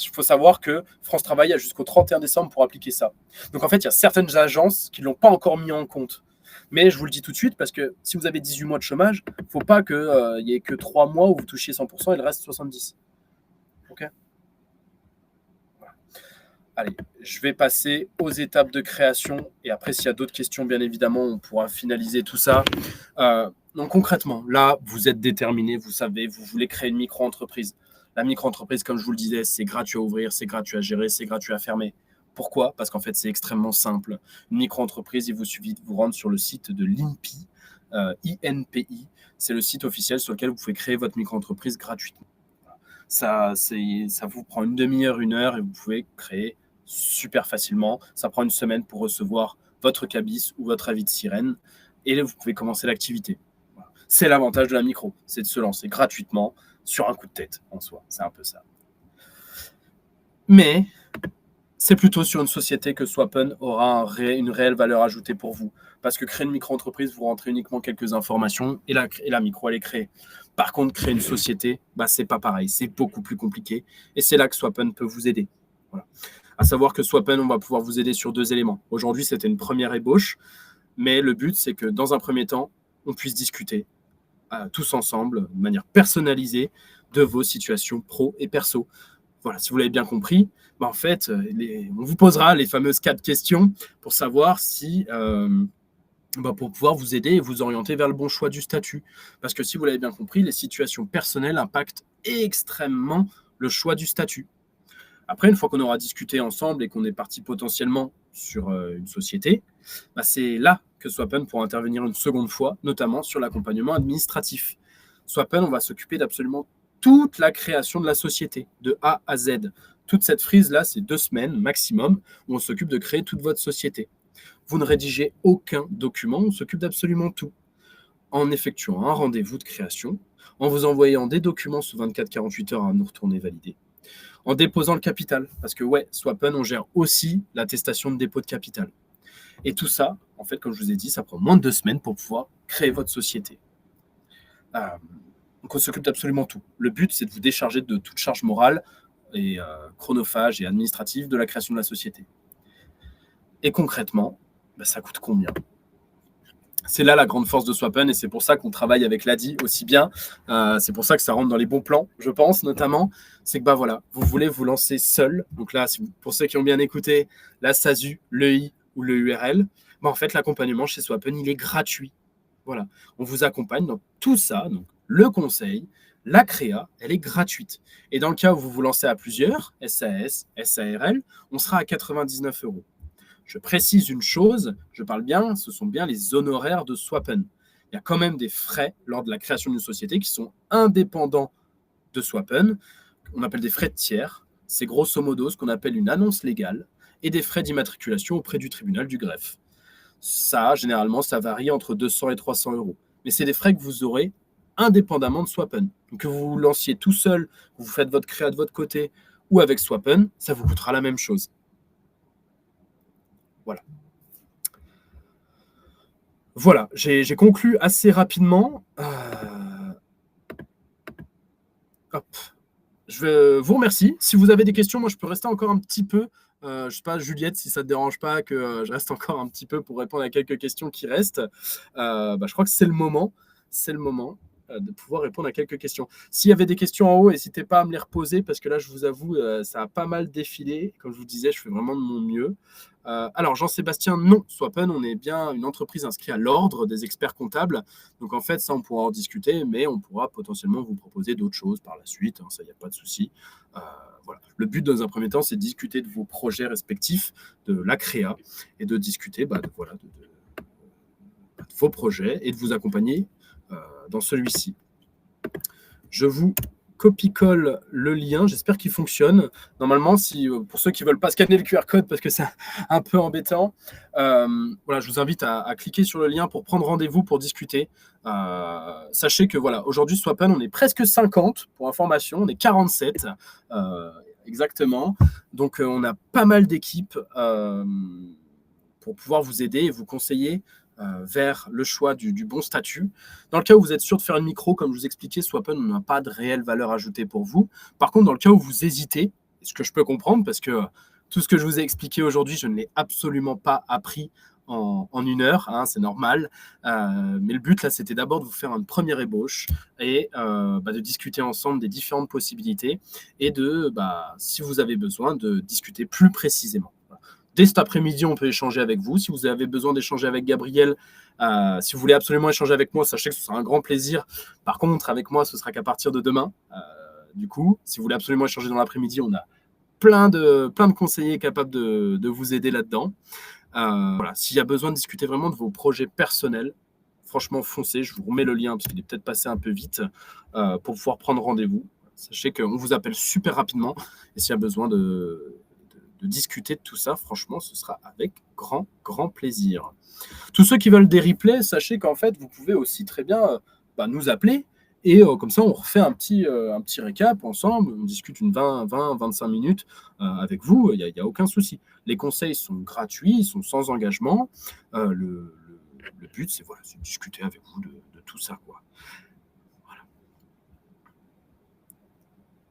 il faut savoir que France Travail a jusqu'au 31 décembre pour appliquer ça. Donc, en fait, il y a certaines agences qui ne l'ont pas encore mis en compte. Mais je vous le dis tout de suite, parce que si vous avez 18 mois de chômage, il ne faut pas qu'il n'y ait que 3 mois où vous touchiez 100% et le reste 70%. OK ? Voilà. Allez, je vais passer aux étapes de création. Et après, s'il y a d'autres questions, bien évidemment, on pourra finaliser tout ça. Donc concrètement, là, vous êtes déterminé, vous savez, vous voulez créer une micro-entreprise. La micro-entreprise, comme je vous le disais, c'est gratuit à ouvrir, c'est gratuit à gérer, c'est gratuit à fermer. Pourquoi? Parce qu'en fait, c'est extrêmement simple. Une micro-entreprise, il vous suffit de vous rendre sur le site de l'INPI, INPI. C'est le site officiel sur lequel vous pouvez créer votre micro-entreprise gratuitement. Ça vous prend une demi-heure, 1 heure et vous pouvez créer super facilement. Ça prend une semaine pour recevoir votre cabis ou votre avis de sirène et vous pouvez commencer l'activité. Voilà. C'est l'avantage de la micro, c'est de se lancer gratuitement sur un coup de tête en soi. C'est un peu ça. Mais c'est plutôt sur une société que Swappen aura une réelle valeur ajoutée pour vous. Parce que créer une micro-entreprise, vous rentrez uniquement quelques informations et la micro, elle est créée. Par contre, créer une société, c'est pas pareil. C'est beaucoup plus compliqué. Et c'est là que Swappen peut vous aider. Voilà. À savoir que Swappen, on va pouvoir vous aider sur 2 éléments. Aujourd'hui, c'était une première ébauche. Mais le but, c'est que dans un premier temps, on puisse discuter tous ensemble, de manière personnalisée, de vos situations pro et perso. Voilà, si vous l'avez bien compris, en fait, on vous posera les fameuses 4 questions pour savoir si, pour pouvoir vous aider et vous orienter vers le bon choix du statut. Parce que si vous l'avez bien compris, les situations personnelles impactent extrêmement le choix du statut. Après, une fois qu'on aura discuté ensemble et qu'on est parti potentiellement sur une société, c'est là que Swappen pourra intervenir une seconde fois, notamment sur l'accompagnement administratif. Swappen, on va s'occuper d'absolument toute la création de la société, de A à Z. Toute cette frise-là, c'est 2 semaines maximum où on s'occupe de créer toute votre société. Vous ne rédigez aucun document, on s'occupe d'absolument tout. En effectuant un rendez-vous de création, en vous envoyant des documents sous 24-48 heures à nous retourner valider, en déposant le capital. Parce que Swappen, on gère aussi l'attestation de dépôt de capital. Et tout ça, en fait, comme je vous ai dit, ça prend moins de 2 semaines pour pouvoir créer votre société. Donc on s'occupe d'absolument tout. Le but, c'est de vous décharger de toute charge morale et chronophage et administrative de la création de la société. Et concrètement, ça coûte combien? C'est là la grande force de Swappen et c'est pour ça qu'on travaille avec l'ADI aussi bien. C'est pour ça que ça rentre dans les bons plans, je pense, notamment. C'est que vous voulez vous lancer seul. Donc là, pour ceux qui ont bien écouté, la SASU, l'EI ou le URL, en fait, l'accompagnement chez Swappen, il est gratuit. Voilà. On vous accompagne dans tout ça. Donc, le conseil, la créa, elle est gratuite. Et dans le cas où vous vous lancez à plusieurs, SAS, SARL, on sera à 99 €. Je précise une chose, je parle bien, ce sont bien les honoraires de Swappen. Il y a quand même des frais lors de la création d'une société qui sont indépendants de Swappen. On appelle des frais de tiers. C'est grosso modo ce qu'on appelle une annonce légale et des frais d'immatriculation auprès du tribunal du greffe. Ça, généralement, ça varie entre 200 et 300 €. Mais c'est des frais que vous aurez indépendamment de Swappen. Donc, que vous vous lanciez tout seul, que vous faites votre créa de votre côté ou avec Swappen, ça vous coûtera la même chose. Voilà, j'ai conclu assez rapidement. Je vous remercie. Si vous avez des questions, moi, je peux rester encore un petit peu. Je ne sais pas, Juliette, si ça ne te dérange pas que je reste encore un petit peu pour répondre à quelques questions qui restent. Je crois que c'est le moment. C'est le moment. de pouvoir répondre à quelques questions. S'il y avait des questions en haut, n'hésitez pas à me les reposer parce que là, je vous avoue, ça a pas mal défilé. Comme je vous disais, je fais vraiment de mon mieux. Alors, Jean-Sébastien, non, Swappen, on est bien une entreprise inscrite à l'ordre des experts comptables. Donc, en fait, ça, on pourra en discuter, mais on pourra potentiellement vous proposer d'autres choses par la suite. Hein, ça, il n'y a pas de souci. Voilà. Le but, dans un premier temps, c'est de discuter de vos projets respectifs, de la créa, et de discuter de vos projets et de vous accompagner dans celui-ci. Je vous copie-colle le lien. J'espère qu'il fonctionne. Normalement, pour ceux qui ne veulent pas scanner le QR code parce que c'est un peu embêtant, voilà, je vous invite à cliquer sur le lien pour prendre rendez-vous pour discuter. Sachez que voilà, aujourd'hui, Swappen, on est presque 50 pour information. On est 47 exactement. Donc, on a pas mal d'équipes pour pouvoir vous aider et vous conseiller vers le choix du bon statut. Dans le cas où vous êtes sûr de faire une micro, comme je vous expliquais, Swappen n'a pas de réelle valeur ajoutée pour vous. Par contre, dans le cas où vous hésitez, ce que je peux comprendre, parce que tout ce que je vous ai expliqué aujourd'hui, je ne l'ai absolument pas appris en 1 heure, hein, c'est normal. Mais le but, là, c'était d'abord de vous faire une première ébauche et de discuter ensemble des différentes possibilités et si vous avez besoin, de discuter plus précisément. Dès cet après-midi, on peut échanger avec vous. Si vous avez besoin d'échanger avec Gabriel, si vous voulez absolument échanger avec moi, sachez que ce sera un grand plaisir. Par contre, avec moi, ce sera qu'à partir de demain. Du coup, si vous voulez absolument échanger dans l'après-midi, on a plein de conseillers capables de vous aider là-dedans. Voilà. S'il y a besoin de discuter vraiment de vos projets personnels, franchement, foncez. Je vous remets le lien parce qu'il est peut-être passé un peu vite pour pouvoir prendre rendez-vous. Sachez qu'on vous appelle super rapidement. Et s'il y a besoin de discuter de tout ça, franchement, ce sera avec grand, grand plaisir. Tous ceux qui veulent des replays, sachez qu'en fait, vous pouvez aussi très bien nous appeler et comme ça, on refait un petit récap ensemble, on discute une 20-25 minutes avec vous, il n'y a aucun souci. Les conseils sont gratuits, ils sont sans engagement. Le but, c'est de discuter avec vous de tout ça, quoi.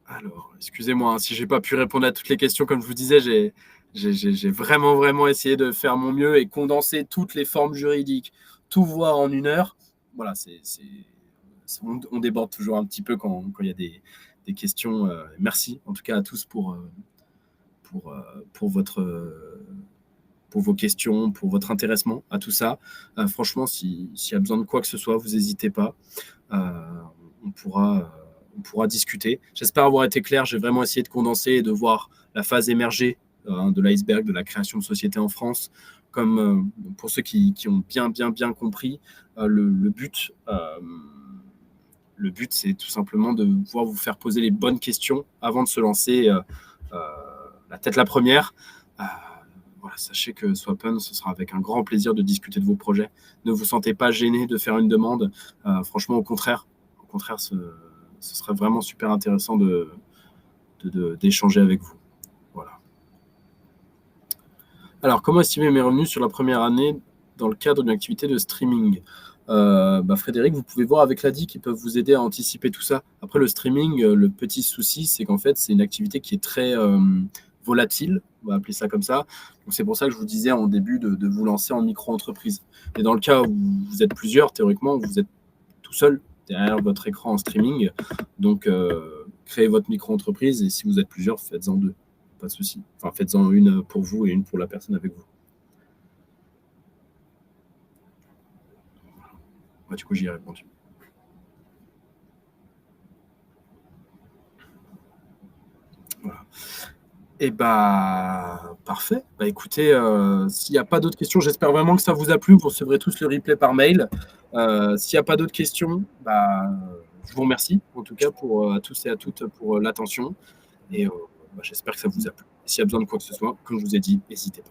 Alors, excusez-moi si je n'ai pas pu répondre à toutes les questions. Comme je vous disais, j'ai vraiment, vraiment essayé de faire mon mieux et condenser toutes les formes juridiques, tout voir en 1 heure. Voilà, on déborde toujours un petit peu quand il y a des questions. Merci en tout cas à tous pour vos questions, pour votre intéressement à tout ça. Franchement, s'il y a besoin de quoi que ce soit, vous n'hésitez pas. On pourra discuter. J'espère avoir été clair. J'ai vraiment essayé de condenser et de voir la phase émergée de l'iceberg de la création de sociétés en France. Comme pour ceux qui ont bien compris, le but, c'est tout simplement de pouvoir vous faire poser les bonnes questions avant de se lancer la tête la première. Voilà, sachez que Swappen, ce sera avec un grand plaisir de discuter de vos projets. Ne vous sentez pas gêné de faire une demande. Franchement, au contraire, ce serait vraiment super intéressant d'échanger avec vous. Voilà. Alors, comment estimer mes revenus sur la première année dans le cadre d'une activité de streaming ? Frédéric, vous pouvez voir avec l'ADI qui peuvent vous aider à anticiper tout ça. Après, le streaming, le petit souci, c'est qu'en fait, c'est une activité qui est très volatile, on va appeler ça comme ça. Donc, c'est pour ça que je vous disais en début de vous lancer en micro-entreprise. Et dans le cas où vous êtes plusieurs, théoriquement, vous êtes tout seul derrière votre écran en streaming. Donc, créez votre micro-entreprise et si vous êtes plusieurs, faites-en 2. Pas de souci. Enfin, faites-en une pour vous et une pour la personne avec vous. Du coup, j'y ai répondu. Voilà. Et parfait. Écoutez, s'il n'y a pas d'autres questions, j'espère vraiment que ça vous a plu. Vous recevrez tous le replay par mail. S'il n'y a pas d'autres questions, je vous remercie en tout cas à tous et à toutes pour l'attention. Et j'espère que ça vous a plu. S'il y a besoin de quoi que ce soit, comme je vous ai dit, n'hésitez pas.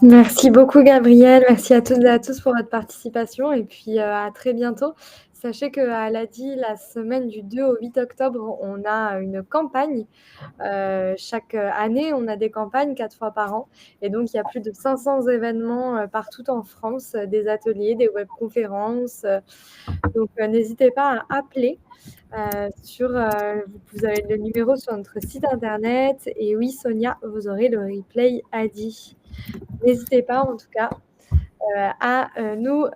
Merci beaucoup Gabriel, merci à toutes et à tous pour votre participation et puis à très bientôt. Sachez qu'à l'ADI, la semaine du 2 au 8 octobre, on a une campagne. Chaque année, on a des campagnes 4 fois par an. Et donc, il y a plus de 500 événements partout en France, des ateliers, des webconférences. Donc, n'hésitez pas à appeler. Vous avez le numéro sur notre site internet. Et oui, Sonia, vous aurez le replay ADI. N'hésitez pas, en tout cas. à nous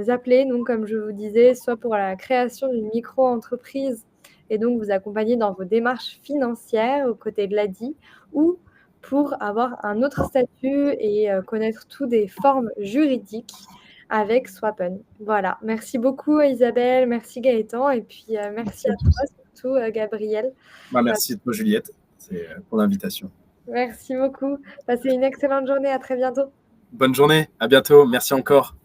appeler, donc comme je vous disais, soit pour la création d'une micro-entreprise et donc vous accompagner dans vos démarches financières aux côtés de l'ADI, ou pour avoir un autre statut et connaître toutes des formes juridiques avec Swappen. Voilà. Merci beaucoup Isabelle, merci Gaëtan et puis merci Merci à à tous. toi surtout Gabriel. Merci à toi, Juliette, pour l'invitation. Merci beaucoup. Passez une excellente journée. À très bientôt. Bonne journée, à bientôt. Merci encore.